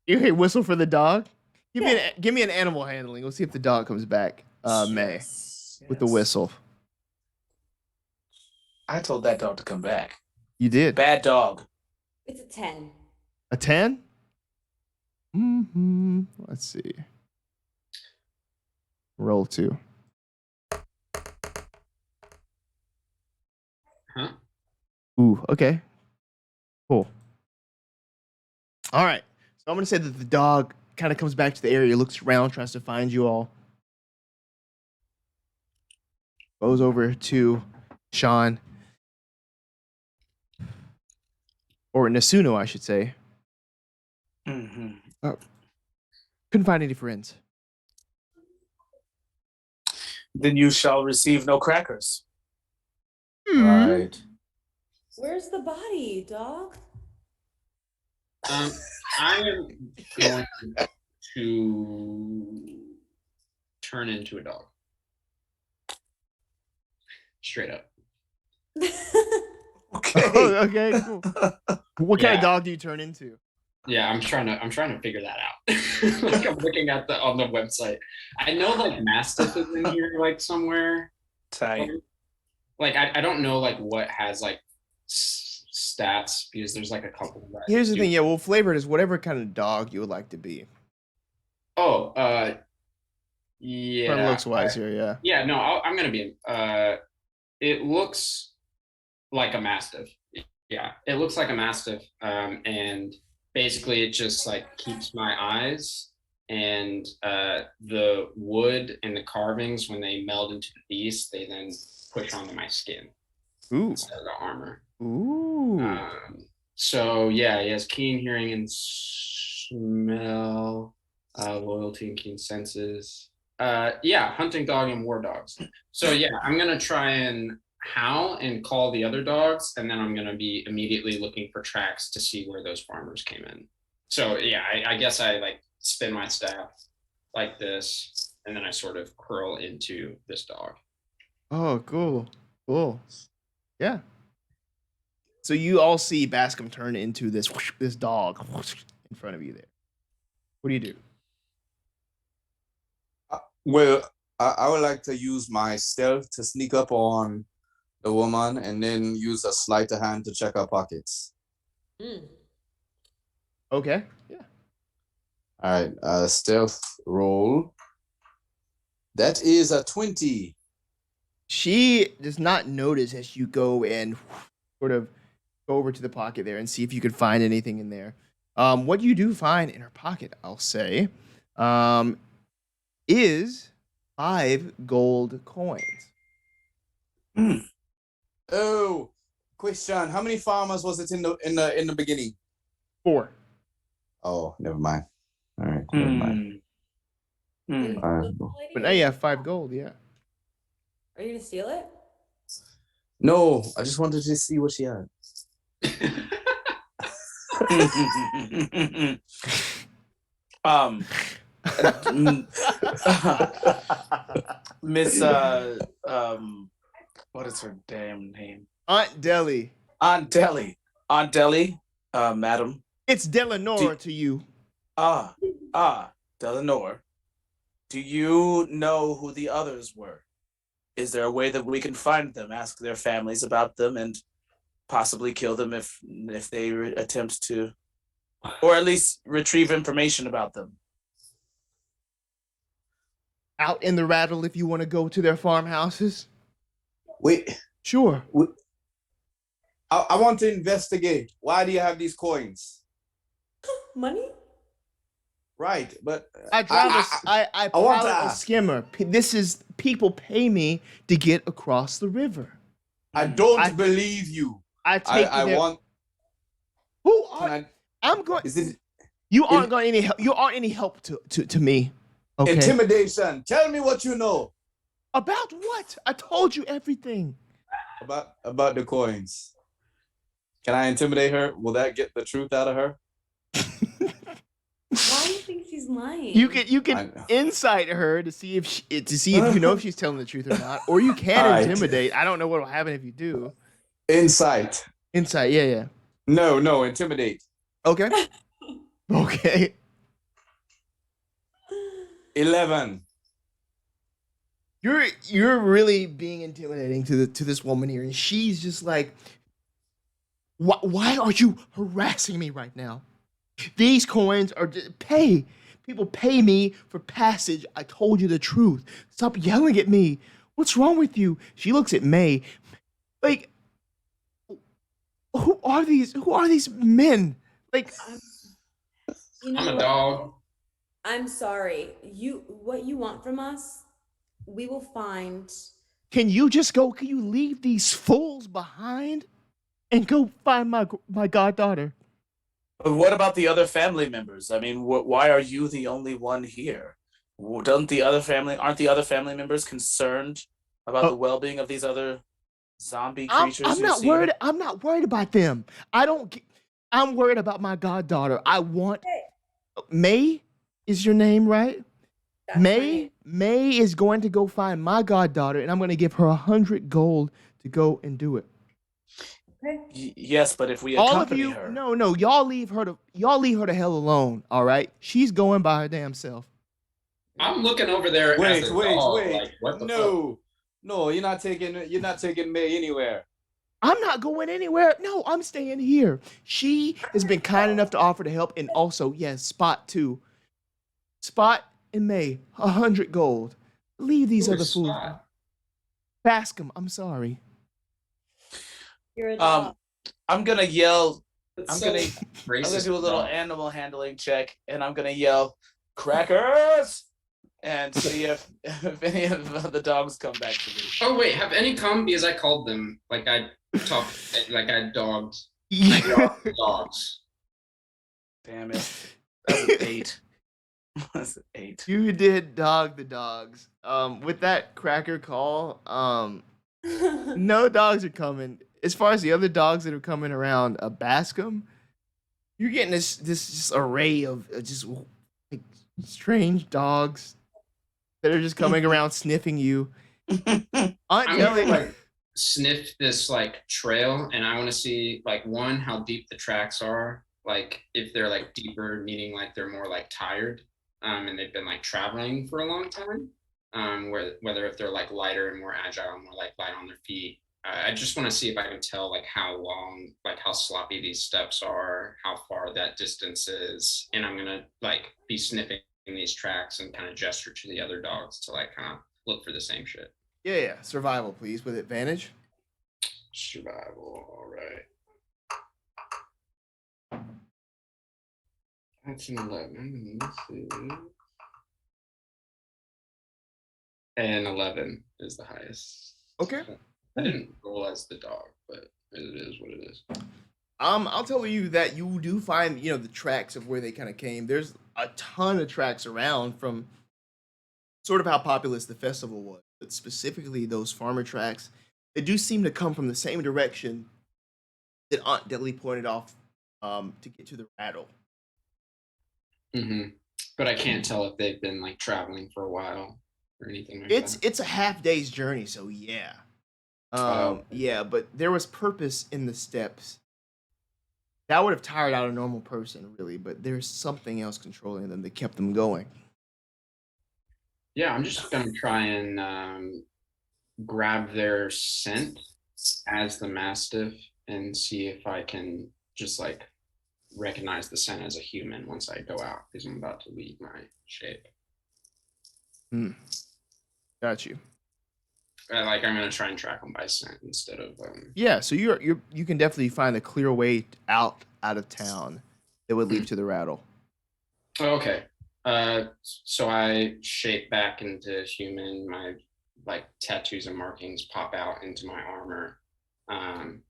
You can whistle for the dog. Give me an animal handling. We'll see if the dog comes back. May with the whistle. I told that dog to come back. You did. Bad dog. It's a 10. A 10? Mm-hmm. Let's see. Roll 2. Huh? Ooh, okay. Cool. All right. So I'm going to say that the dog kind of comes back to the area, looks around, tries to find you all. Goes over to Sean. Or Nasuno, I should say. Mm-hmm. Couldn't find any friends. Then you shall receive no crackers. Right. Where's the body, dog? I am going to turn into a dog. Straight up. Okay. Oh, okay, cool. What kind of Yeah. dog do you turn into? Yeah, I'm trying to figure that out. Like I'm looking at on the website. I know like Mastiff is in here like somewhere. Tight. Like I don't know like what has like stats because there's like a couple that Here's the do- thing, yeah, we'll flavor it as whatever kind of dog you would like to be. Oh, From yeah. looks wise here, yeah. Yeah, no, I'm gonna be. It looks like a mastiff. Yeah, it looks like a mastiff, and basically it just like keeps my eyes and the wood and the carvings when they meld into the beast, they then push onto my skin Ooh. instead of the armor. Ooh. So yeah, he has keen hearing and smell, loyalty and keen senses. Yeah, hunting dog and war dogs. So yeah, I'm gonna try and howl and call the other dogs, and then I'm gonna be immediately looking for tracks to see where those farmers came in. So yeah, I guess I like spin my staff like this, and then I sort of curl into this dog. Oh, cool. Cool. Yeah. So you all see Bascom turn into this dog in front of you there. What do you do? Well, I would like to use my stealth to sneak up on the woman and then use a sleight of hand to check her pockets. Okay. Yeah. All right, stealth roll. That is a 20. She does not notice as you go and sort of go over to the pocket there and see if you could find anything in there. What you do find in her pocket, I'll say, is 5 gold coins. Oh, question. How many farmers was it in the beginning? 4. Oh, never mind. All right, never mind. But now you have 5 gold, yeah. Are you gonna steal it? No, I just wanted to see what she had. Miss what is her damn name? Aunt Deli. Aunt Deli, madam. It's Delanora to you. Delanor. Do you know who the others were? Is there a way that we can find them, ask their families about them, and possibly kill them if they attempt to, or at least retrieve information about them? Out in the rattle if you want to go to their farmhouses. Wait, Sure. I want to investigate. Why do you have these coins? Money? Right, but I drive I want to pilot a ask. skimmer. This is people pay me to get across the river. I don't believe you. I take I you there. want. Who Can are I? I'm going Is it you aren't going any help you aren't any help to me. Okay. intimidation? Tell me what you know About what? I told you everything. about the coins. Can I intimidate her? Will that get the truth out of her? Why do you think she's lying? You I can know. insight her to see if you know if she's telling the truth or not, or you can Alright. intimidate. I don't know what will happen if you do. Insight. Insight, yeah. No, intimidate. Okay. Okay. 11. You're really being intimidating to this woman here, and she's just like, why are you harassing me right now? These coins are pay. People pay me for passage. I told you the truth. Stop yelling at me. What's wrong with you? She looks at May. Like, who are these men? Like, You know I'm a what? dog. I'm sorry. What you want from us, we will find. can you just go? Can you leave these fools behind and go find my goddaughter? But what about the other family members? I mean, why are you the only one here? Aren't the other family members concerned about the Oh, well-being of these other zombie I'm creatures I'm you're not seeing? worried. I'm not worried about them. I don't. I'm worried about my goddaughter. I want Hey, May is your name, right? that's my name. May is going to go find my goddaughter, and I'm going to give her 100 gold to go and do it. Okay. Yes, but if we All of accompany you, her, no, y'all leave her the hell alone. All right, she's going by her damn self. I'm looking over there as Wait, a wait, dog, wait. like, what the fuck? No. No, you're not taking May anywhere. I'm not going anywhere. No, I'm staying here. She has been kind enough to offer to help, and also, yes, Spot too. Spot and May, 100 gold. Leave these Who other is fools. Spot? Bascom, I'm sorry. You're a dog. I'm gonna yell. That's I'm so gonna racist. do a little dog. animal handling check, and I'm gonna yell, "Crackers!" and see if any of the dogs come back to me. Oh wait, have any come? Because I called them like I talked like I dogged. I Yeah. dogged the dogs. Damn it! That's an 8. That's an 8. You did dog the dogs. With that cracker call, no dogs are coming. As far as the other dogs that are coming around Bascom, you're getting this just array of just like strange dogs that are just coming around sniffing you. Aunt I'm gonna Jelly, like sniff this like trail, and I want to see like one how deep the tracks are. Like if they're like deeper, meaning like they're more like tired, and they've been like traveling for a long time. Whether if they're like lighter and more agile, more like light on their feet. I just want to see if I can tell like how long, like how sloppy these steps are, how far that distance is, and I'm gonna like be sniffing these tracks and kind of gesture to the other dogs to like kind of look for the same shit. yeah, survival, please, with advantage. Survival, all right. That's an 11. Let's see. And 11 is the highest. Okay. I didn't roll as the dog, but it is what it is. I'll tell you that you do find, the tracks of where they kind of came. There's a ton of tracks around from sort of how populous the festival was, but specifically those farmer tracks. They do seem to come from the same direction that Aunt Deli pointed off to get to the rattle. Mm-hmm. But I can't tell if they've been like traveling for a while or anything like It's that. it's a half day's journey, so yeah. Yeah, but there was purpose in the steps. That would have tired out a normal person, really, but there's something else controlling them that kept them going. Yeah, I'm just gonna try and grab their scent as the mastiff and see if I can just like recognize the scent as a human once I go out because I'm about to leave my shape. Got you. Like I'm gonna try and track them by scent instead of Yeah, so you can definitely find a clear way out of town that would lead to the rattle. Okay. So I shape back into human. My like tattoos and markings pop out into my armor, and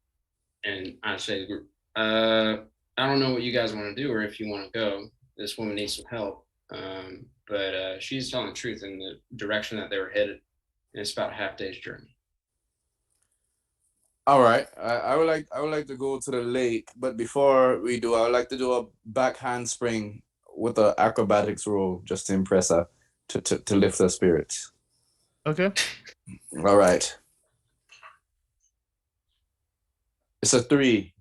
I say, I don't know what you guys want to do or if you want to go. This woman needs some help, but she's telling the truth in the direction that they were headed. And it's about a half day's journey. All right. I would like to go to the lake, but before we do, I would like to do a back handspring with the acrobatics roll just to impress her, to lift her spirits. Okay. All right. It's a 3.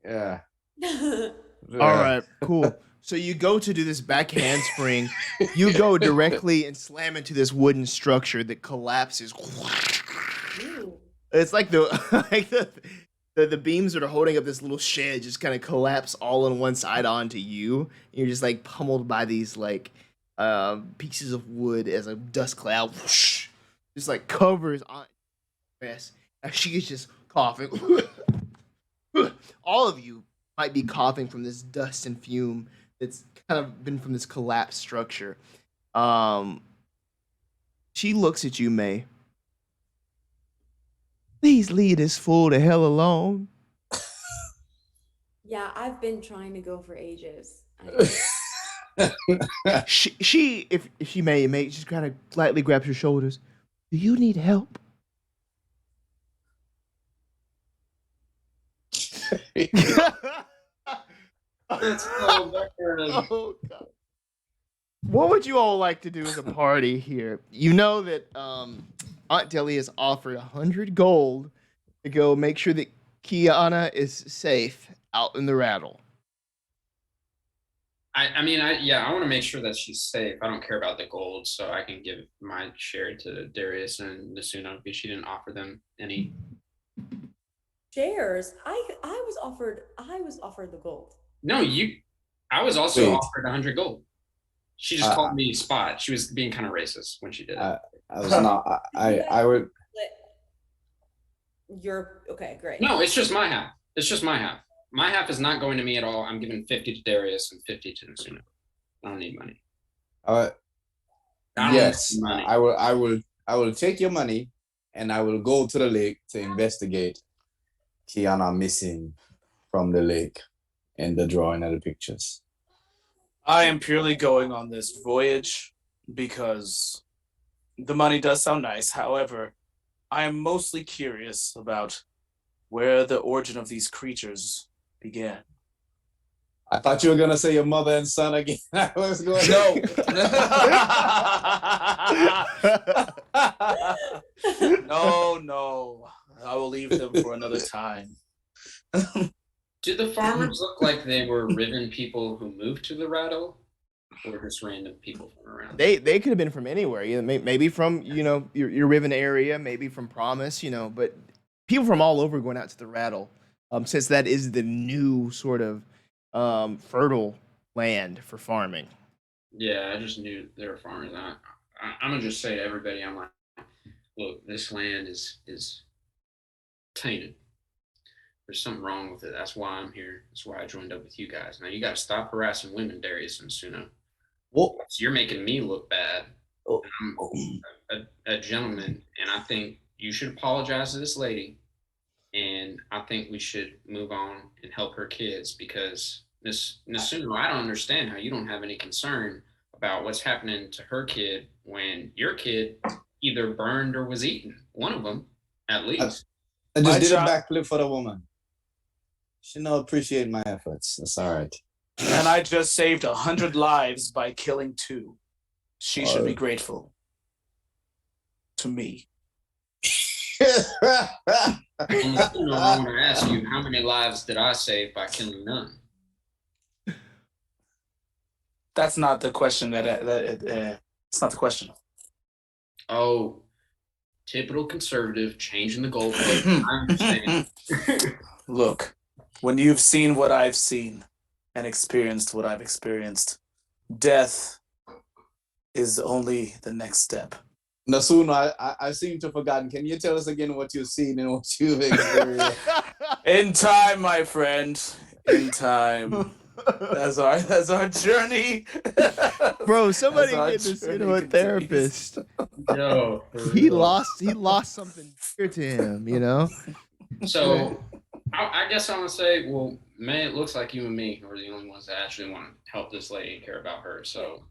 Yeah. All right, cool. So you go to do this back handspring. You go directly and slam into this wooden structure that collapses. Ooh. It's like the beams that are holding up this little shed just kind of collapse all on one side onto you. You're just like pummeled by these like pieces of wood as a dust cloud whoosh, just like covers on your face. And she is just coughing. All of you might be coughing from this dust and fume that's kind of been from this collapsed structure. She looks at you, May. Please leave this fool the hell alone. Yeah, I've been trying to go for ages. I She if she may, just kind of lightly grabs your shoulders. Do you need help? That's so bad. Oh God. What would you all like to do as a party here? You know that Aunt Delia has offered 100 gold to go make sure that Kiana is safe out in the rattle. I mean, I want to make sure that she's safe. I don't care about the gold, so I can give my share to Darius and Nasuna because she didn't offer them any. Shares. I was offered the gold. No, I was also Wait. offered 100 gold. She just called me Spot. She was being kind of racist when she did it. I was not. I would. You're okay. Great. No, it's just my half. It's just my half. My half is not going to me at all. I'm giving 50 to Darius and 50 to Nasuna. I don't need money. Yes, I will take your money, and I will go to the lake to investigate Kiana missing from the lake and the drawing of the pictures. I am purely going on this voyage because the money does sound nice. However, I am mostly curious about where the origin of these creatures began. I thought you were gonna say your mother and son again. I was going. No. I will leave them for another time. Do the farmers look like they were Riven people who moved to the Rattle, or just random people from around? They could have been from anywhere. Maybe from your Riven area, maybe from Promise. But people from all over going out to the Rattle, since that is the new sort of fertile land for farming. Yeah, I just knew they were farmers. I'm gonna just say to everybody, I'm like, look, this land is tainted. There's something wrong with it. That's why I'm here. That's why I joined up with you guys. Now you got to stop harassing women, Darius and Suno. Well, So you're making me look bad. I'm a gentleman, and I think you should apologize to this lady. And I think we should move on and help her kids because Miss Suno, I don't understand how you don't have any concern about what's happening to her kid when your kid either burned or was eaten. One of them, at least. I just did a backflip for the woman. She don't appreciate my efforts. That's all right. And I just saved 100 lives by killing 2. She should be grateful to me. I want to ask you, how many lives did I save by killing none? That's not the question. It's not the question. Oh, typical conservative, changing the goalpost. I understand. Look, when you've seen what I've seen and experienced what I've experienced, death is only the next step. Nasuna, I seem to have forgotten. Can you tell us again what you've seen and what you've experienced? In time, my friend. In time. That's our journey. Bro, somebody get this into a therapist. No, He lost something dear to him. So I guess I'm gonna say, well, man, it looks like you and me are the only ones that actually want to help this lady and care about her. So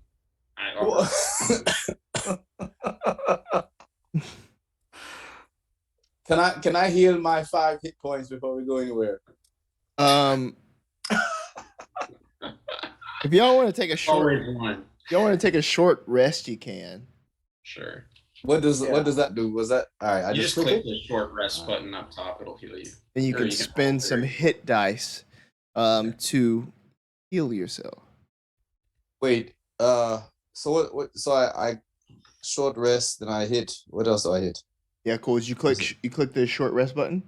Can I heal my 5 hit points before we go anywhere? If y'all want to take a always short rest, you can. Sure. What does that do? Was that all right? I You just click the short rest button up top. It'll heal you. And you can spend some hit dice to heal yourself. Wait. So what? So I short rest. Then I hit. What else do I hit? Yeah, cool. You click the short rest button.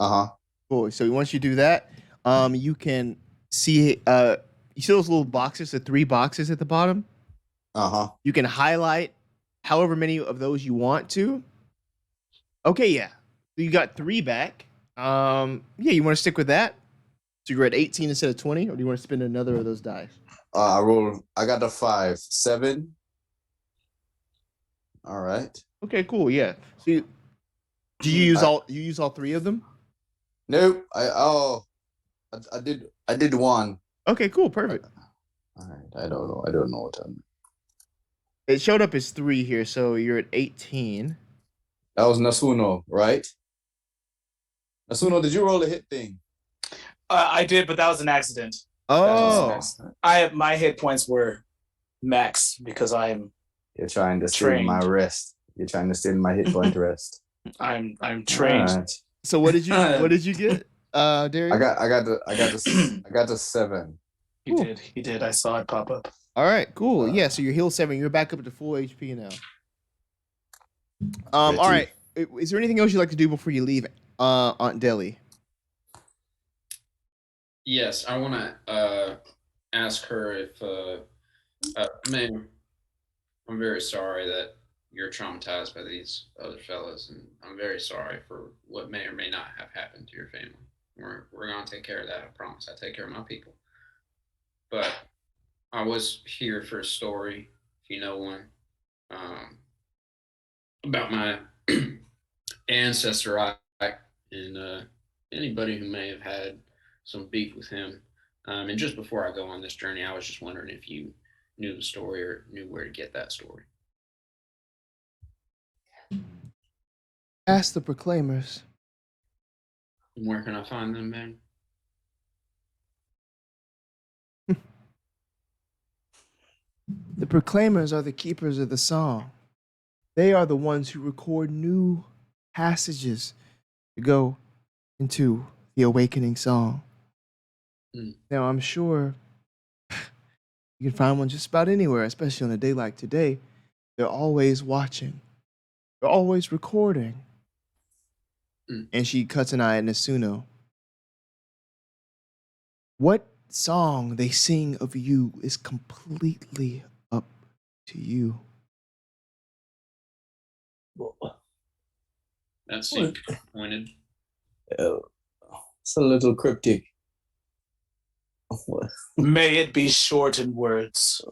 Cool. So once you do that, you can see you see those little boxes, the 3 boxes at the bottom. You can highlight however many of those you want to. Okay, yeah. So you got 3 back. Yeah, you want to stick with that? So you're at 18 instead of 20, or do you want to spend another of those dice? I got the 5, 7. All right. Okay, cool. Yeah. So you use all 3 of them? Nope. I did 1. Okay, cool. Perfect. All right, I don't know. I don't know what I'm. It showed up as 3 here, so you're at 18. That was Nasuno, right? Nasuno, did you roll a hit thing? I did, but that was an accident. Oh, My hit points were max because I'm You're trying to steal my trained. rest. You're trying to steal my hit point rest. I'm trained. All right. so what did you get, Darius? I got the 7. He did. I saw it pop up. All right, cool. Yeah, so you're heal 7. You're back up to full HP now. All right. Is there anything else you'd like to do before you leave, Aunt Deli? Yes, I want to ask her if, ma'am, I'm very sorry that you're traumatized by these other fellas, and I'm very sorry for what may or may not have happened to your family. We're gonna take care of that. I promise. I take care of my people. But I was here for a story, if you know one, about my ancestor Ike, and anybody who may have had some beef with him. And just before I go on this journey, I was just wondering if you knew the story or knew where to get that story. Ask the Proclaimers. And where can I find them, man? The Proclaimers are the keepers of the song. They are the ones who record new passages to go into the awakening song. Now, I'm sure you can find one just about anywhere, especially on a day like today. They're always watching. They're always recording. And she cuts an eye at Nasuno. What song they sing of you is completely up to you. That seemed pointed. It's a little cryptic. May it be short in words.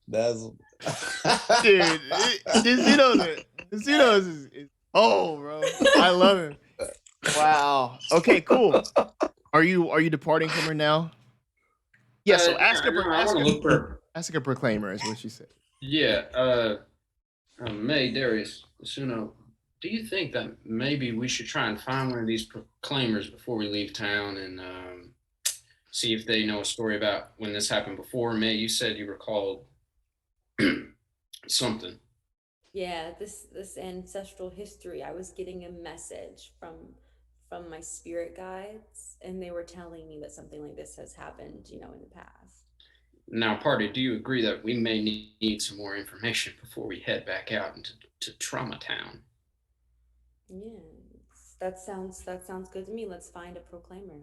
That's Dude, Nasuno is bro. I love him. Wow. Okay, cool. Are you departing from her now? Yeah, so ask a proclaimer is what she said. Yeah, May, Darius, Suno, do you think that maybe we should try and find one of these proclaimers before we leave town and see if they know a story about when this happened before? May, you said you recalled something. Yeah, this ancestral history. I was getting a message from my spirit guides, and they were telling me that something like this has happened, in the past. Now, party, do you agree that we may need some more information before we head back out into Trauma Town? Yeah, that sounds good to me. Let's find a proclaimer.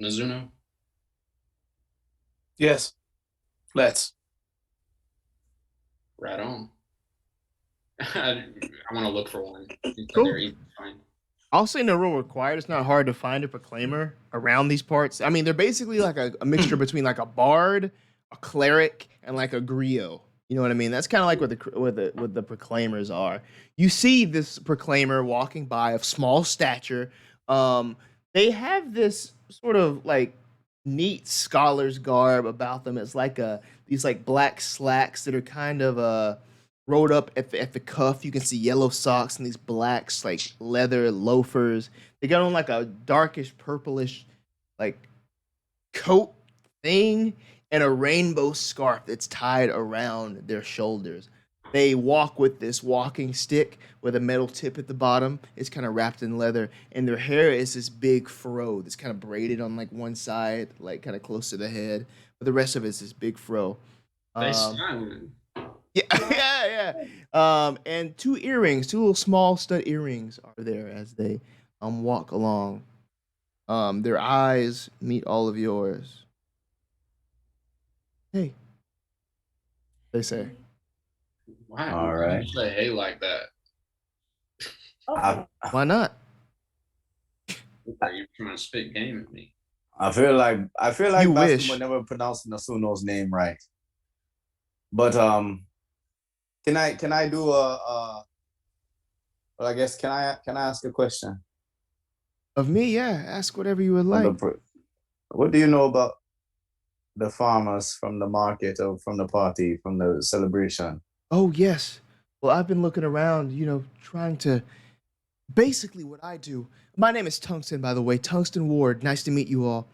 Mizuno? Yes, let's. Right on. I want to look for one. Cool. They're easy to find. I'll say no rule required. It's not hard to find a proclaimer around these parts. I mean, they're basically like a mixture between like a bard, a cleric, and like a griot. You know what I mean? That's kind of like what the proclaimers are. You see this proclaimer walking by of small stature. They have this sort of like neat scholar's garb about them. It's like these like black slacks that are kind of rolled up at the cuff. You can see yellow socks and these black like leather loafers. They got on like a darkish purplish like coat thing and a rainbow scarf that's tied around their shoulders. They walk with this walking stick with a metal tip at the bottom. It's kind of wrapped in leather, and their hair is this big fro that's kind of braided on like one side, like kind of close to the head, but the rest of it's this big fro. They sound. Yeah. And two little small stud earrings are there as they walk along. Their eyes meet all of yours. Hey, they say. Wow. All right. You say hey like that. Okay. Why not? Are you trying to spit game at me? I feel like You wish. Basuma never pronounced Nasuno's name right. But can I do Well, I guess can I ask a question? Of me, yeah. Ask whatever you would On like. what do you know about the farmers from the market or from the party, from the celebration? Oh, yes. Well, I've been looking around, trying to basically what I do. My name is Tungsten, by the way, Tungsten Ward. Nice to meet you all.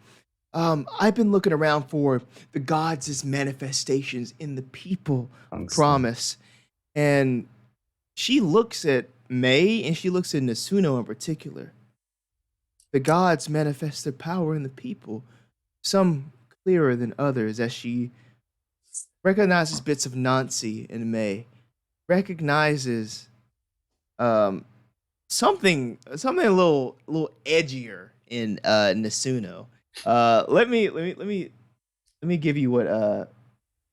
I've been looking around for the gods' manifestations in the people of Tungsten. promise. And she looks at May and she looks at Nasuno in particular. The gods manifest their power in the people, some clearer than others, as she recognizes bits of Nancy in May, recognizes um, something a little edgier in Nasuno. Let me give you what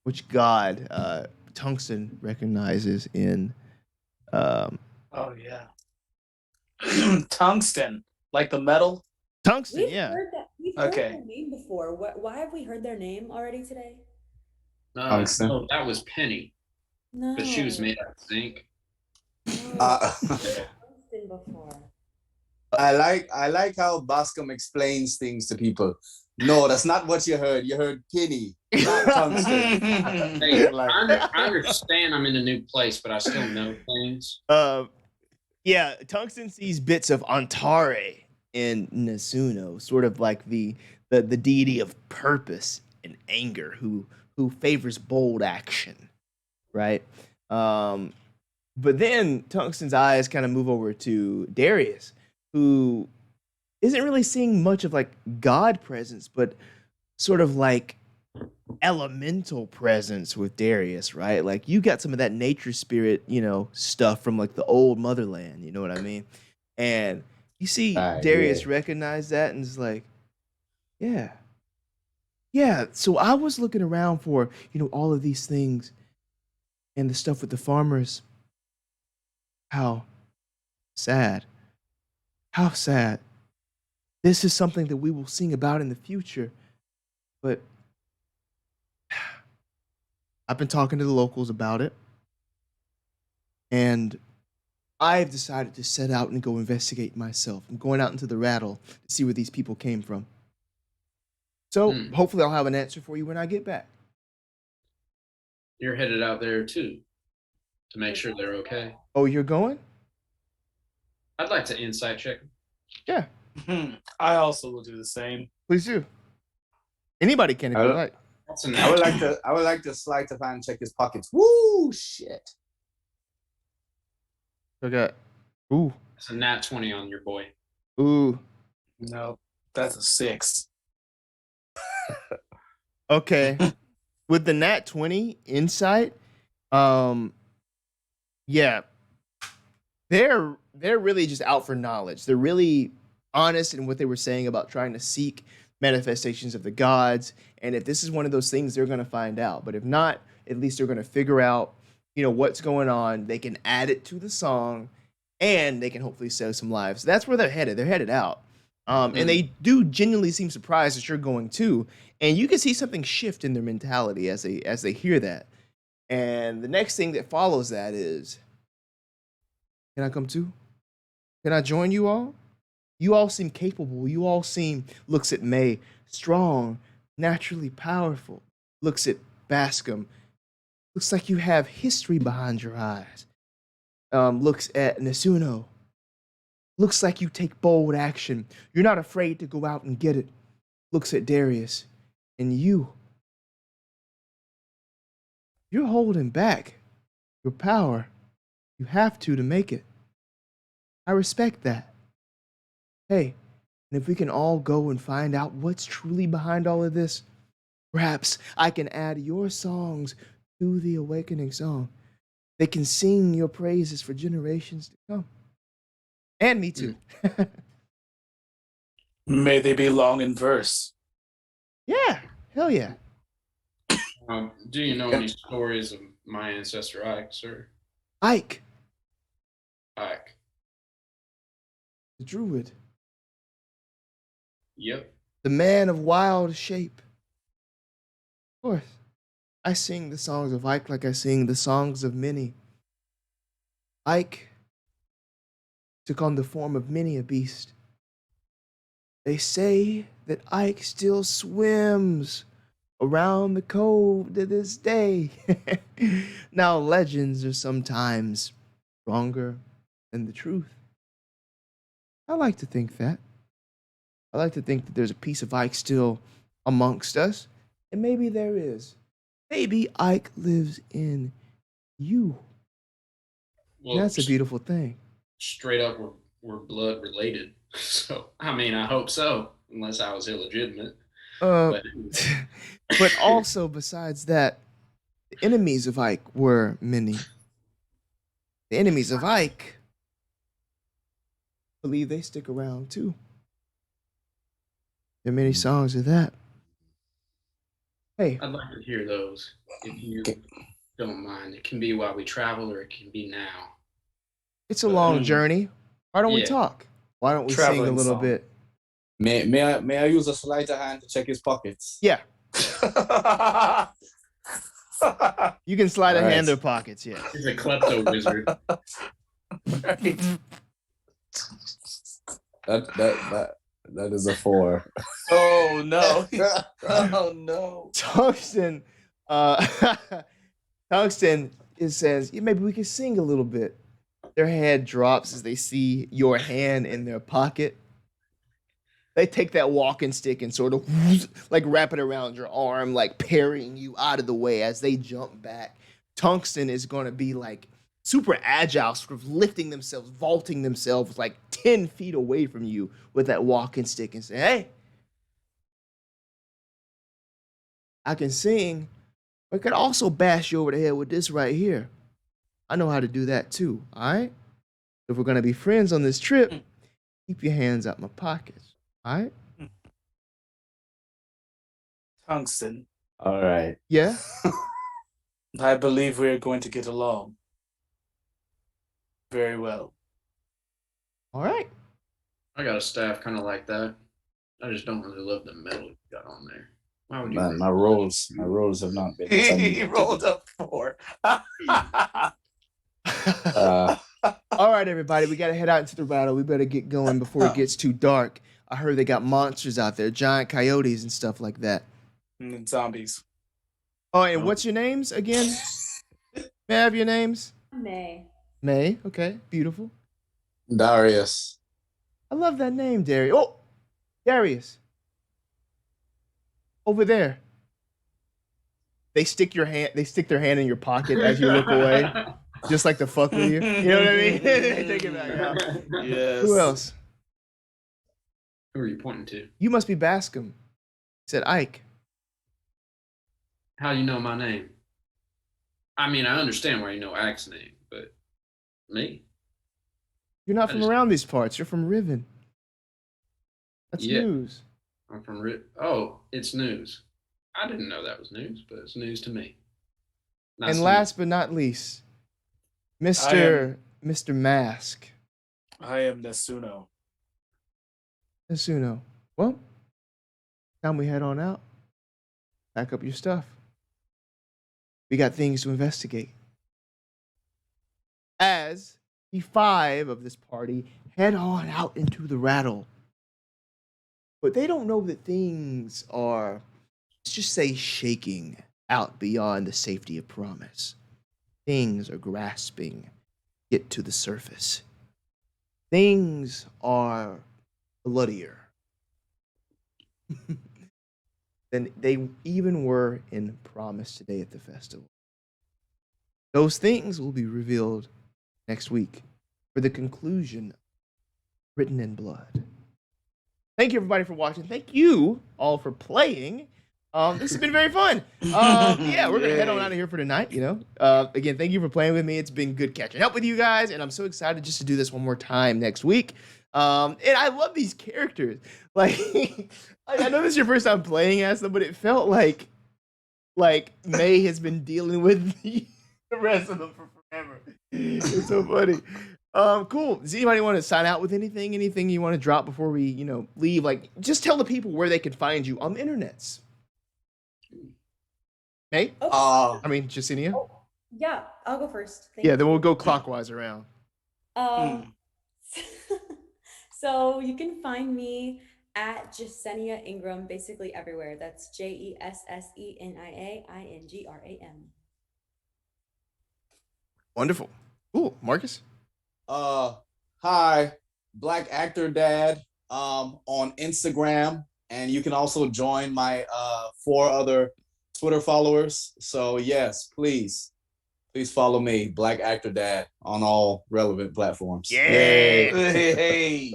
which god Tungsten recognizes in um, Oh yeah. Tungsten, like the metal. Tungsten. We've Yeah. heard that. We've heard Okay. their name before. Why have we heard their name already today? Tungsten. No, that was Penny, but she was No, made out of zinc. no. Uh, We've heard Tungsten before. I like how Bascom explains things to people. No, that's not what you heard. You heard Penny, not Tungsten. Hey, Like, I understand I'm in a new place, but I still know things. Yeah, Tungsten sees bits of Antare in Nasuno, sort of like the deity of purpose and anger, who favors bold action, right? Um, but then Tungsten's eyes kind of move over to Darius, who isn't really seeing much of like God presence, but sort of like elemental presence with Darius, right? Like you got some of that nature spirit, stuff from like the old motherland, you know what I mean? And you see right, Darius yeah. recognize that and is like, yeah. Yeah, so I was looking around for, all of these things and the stuff with the farmers. How sad. How sad. This is something that we will sing about in the future, but I've been talking to the locals about it, and I've decided to set out and go investigate myself. I'm going out into the rattle to see where these people came from. So Hmm. hopefully I'll have an answer for you when I get back. You're headed out there too to make sure they're okay. Oh, you're going? I'd like to insight check. Yeah, I also will do the same. please do. Anybody can if you like. That's a I would nat. like to. I would like to sleight of hand check his pockets. Woo, shit. I got, ooh, That's a nat 20 on your boy. ooh. No, that's a 6. Okay. With the nat 20 insight, um, yeah, they're really just out for knowledge. They're really honest in what they were saying about trying to seek manifestations of the gods. And if this is one of those things, they're going to find out. But if not, at least they're going to figure out, what's going on. They can add it to the song, and they can hopefully save some lives. That's where they're headed. They're headed out. And they do genuinely seem surprised that you're going too. And you can see something shift in their mentality as they hear that. And the next thing that follows that is, can I come too? Can I join you all? You all seem capable. You all seem, looks at May, strong, naturally powerful. Looks at Bascom. Looks like you have history behind your eyes. Looks at Nasuno. Looks like you take bold action. You're not afraid to go out and get it. Looks at Darius. And you're holding back your power. You have to make it. I respect that. Hey, and if we can all go and find out what's truly behind all of this, perhaps I can add your songs to the awakening song. They can sing your praises for generations to come. And me too. May they be long in verse. Yeah, hell yeah. Do you know any stories of my ancestor Ike, sir? Ike, Ike. the druid, Yep. the man of wild shape. Of course, I sing the songs of Ike like I sing the songs of many. Ike took on the form of many a beast. They say that Ike still swims around the cove to this day. Now, legends are sometimes stronger than the truth. I like to think that. I like to think that there's a piece of Ike still amongst us, and maybe there is. Maybe Ike lives in you. Well, That's a beautiful thing. straight up, we're blood related. So, I mean, I hope so, unless I was illegitimate. Uh, But but also, besides that, the enemies of Ike were many. The enemies of Ike believe they stick around too. There are many songs of that. Hey, I'd like to hear those if you don't mind. It can be while we travel, or it can be now. it's a long journey. Why don't we Yeah. talk? Why don't we sing a Traveling little song. bit? May I use a sleight of hand to check his pockets? Yeah, you can slide a All right. hand in pockets. Yeah. He's a klepto wizard. That is a 4. Oh no. Oh no. Tungsten, Tungsten says, yeah, maybe we can sing a little bit. Their head drops as they see your hand in their pocket. They take that walking stick and sort of like wrap it around your arm, like parrying you out of the way as they jump back. Tungsten is going to be like super agile, sort of lifting themselves, vaulting themselves like 10 feet away from you with that walking stick and say, hey, I can sing, but I could also bash you over the head with this right here. I know how to do that too, all right? If we're going to be friends on this trip, keep your hands out my pockets, all right? Tungsten. All right. Yeah? I believe we are going to get along very well. All right. I got a staff kind of like that. I just don't really love the metal you got on there. Why would you? My rolls have not been. He rolled up 4. All right, everybody, we got to head out into the battle. We better get going before it gets too dark. I heard they got monsters out there, giant coyotes and stuff like that. And zombies. Oh, and what's your names again? May I have your names? May. May, okay, beautiful. Darius. I love that name, Darius. Oh, Darius. Over there. They stick their hand in your pocket as you look away, just like to fuck with you. You know what I mean? They take it back out. Yes. Who else? Who are you pointing to? You must be Bascom. He said Ike. How do you know my name? I mean, I understand why you know Ike's name, but me? You're not I from just- around these parts. You're from Riven. That's Yeah. news. I'm from Oh, it's news. I didn't know that was news, but it's news to me. Nice And to last but not least, Mr. Mask. I am Nesuno. Asuno. Well, time we head on out. Pack up your stuff. We got things to investigate. As the 5 of this party head on out into the rattle. But they don't know that things are, let's just say, shaking out beyond the safety of promise. Things are grasping, get to the surface. Things are bloodier than they even were in promise today at the festival. Those things will be revealed next week for the conclusion written in blood. Thank you, everybody, for watching. Thank you all for playing. This has been very fun. Yeah, we're gonna head on out of here for tonight. Again, thank you for playing with me. It's been good catching up with you guys, and I'm so excited just to do this one more time next week. And I love these characters. Like, I know this is your first time playing as them, but it felt like May has been dealing with the rest of them for forever. It's so funny. Cool. Does anybody want to sign out with anything? Anything you want to drop before we, leave? Like, just tell the people where they can find you on the internets. May? I mean, Jacinia? Yeah, I'll go first. Thank Yeah, you. then we'll go clockwise around. Um, So you can find me at Jasenia Ingram basically everywhere. That's JESSENIAINGRAM. Wonderful. Cool. Marcus? Hi, Black Actor Dad on Instagram, and you can also join my 4 other Twitter followers. So yes, please follow me, Black Actor Dad, on all relevant platforms. Yeah. Hey.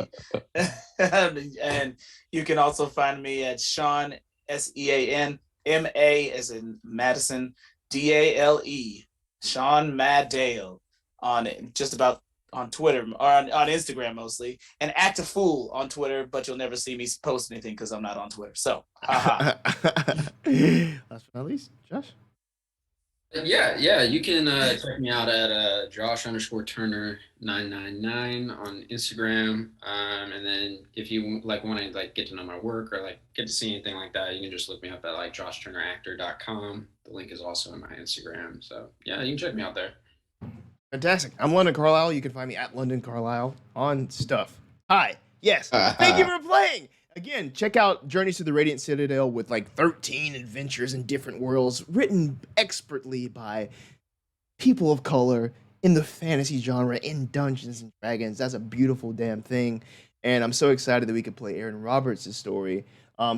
And you can also find me at Sean SEAN MA as in Madison DALE, Sean Maddale, on just about on Twitter or on Instagram mostly, and Act a Fool on Twitter, but you'll never see me post anything because I'm not on Twitter. So haha. Last but not least, Josh. Yeah. You can check me out at Josh_Turner999 on Instagram. And then if you like want to like get to know my work or like get to see anything like that, you can just look me up at like JoshTurnerActor.com. The link is also in my Instagram. So yeah, you can check me out there. Fantastic. I'm London Carlisle. You can find me at London Carlisle on stuff. Hi. Yes. Thank you for playing. Again, check out Journeys to the Radiant Citadel with like 13 adventures in different worlds, written expertly by people of color in the fantasy genre in Dungeons and Dragons. That's a beautiful damn thing. And I'm so excited that we could play Aaron Roberts' story.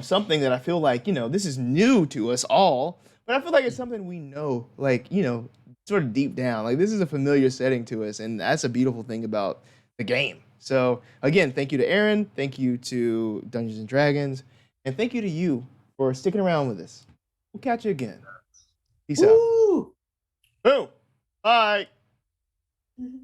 Something that I feel like, this is new to us all, but I feel like it's something we know, like, sort of deep down. Like, this is a familiar setting to us, and that's a beautiful thing about the game. So, again, thank you to Aaron, thank you to Dungeons and Dragons, and thank you to you for sticking around with us. We'll catch you again. Peace out. Woo! Boom. Bye. Mhm.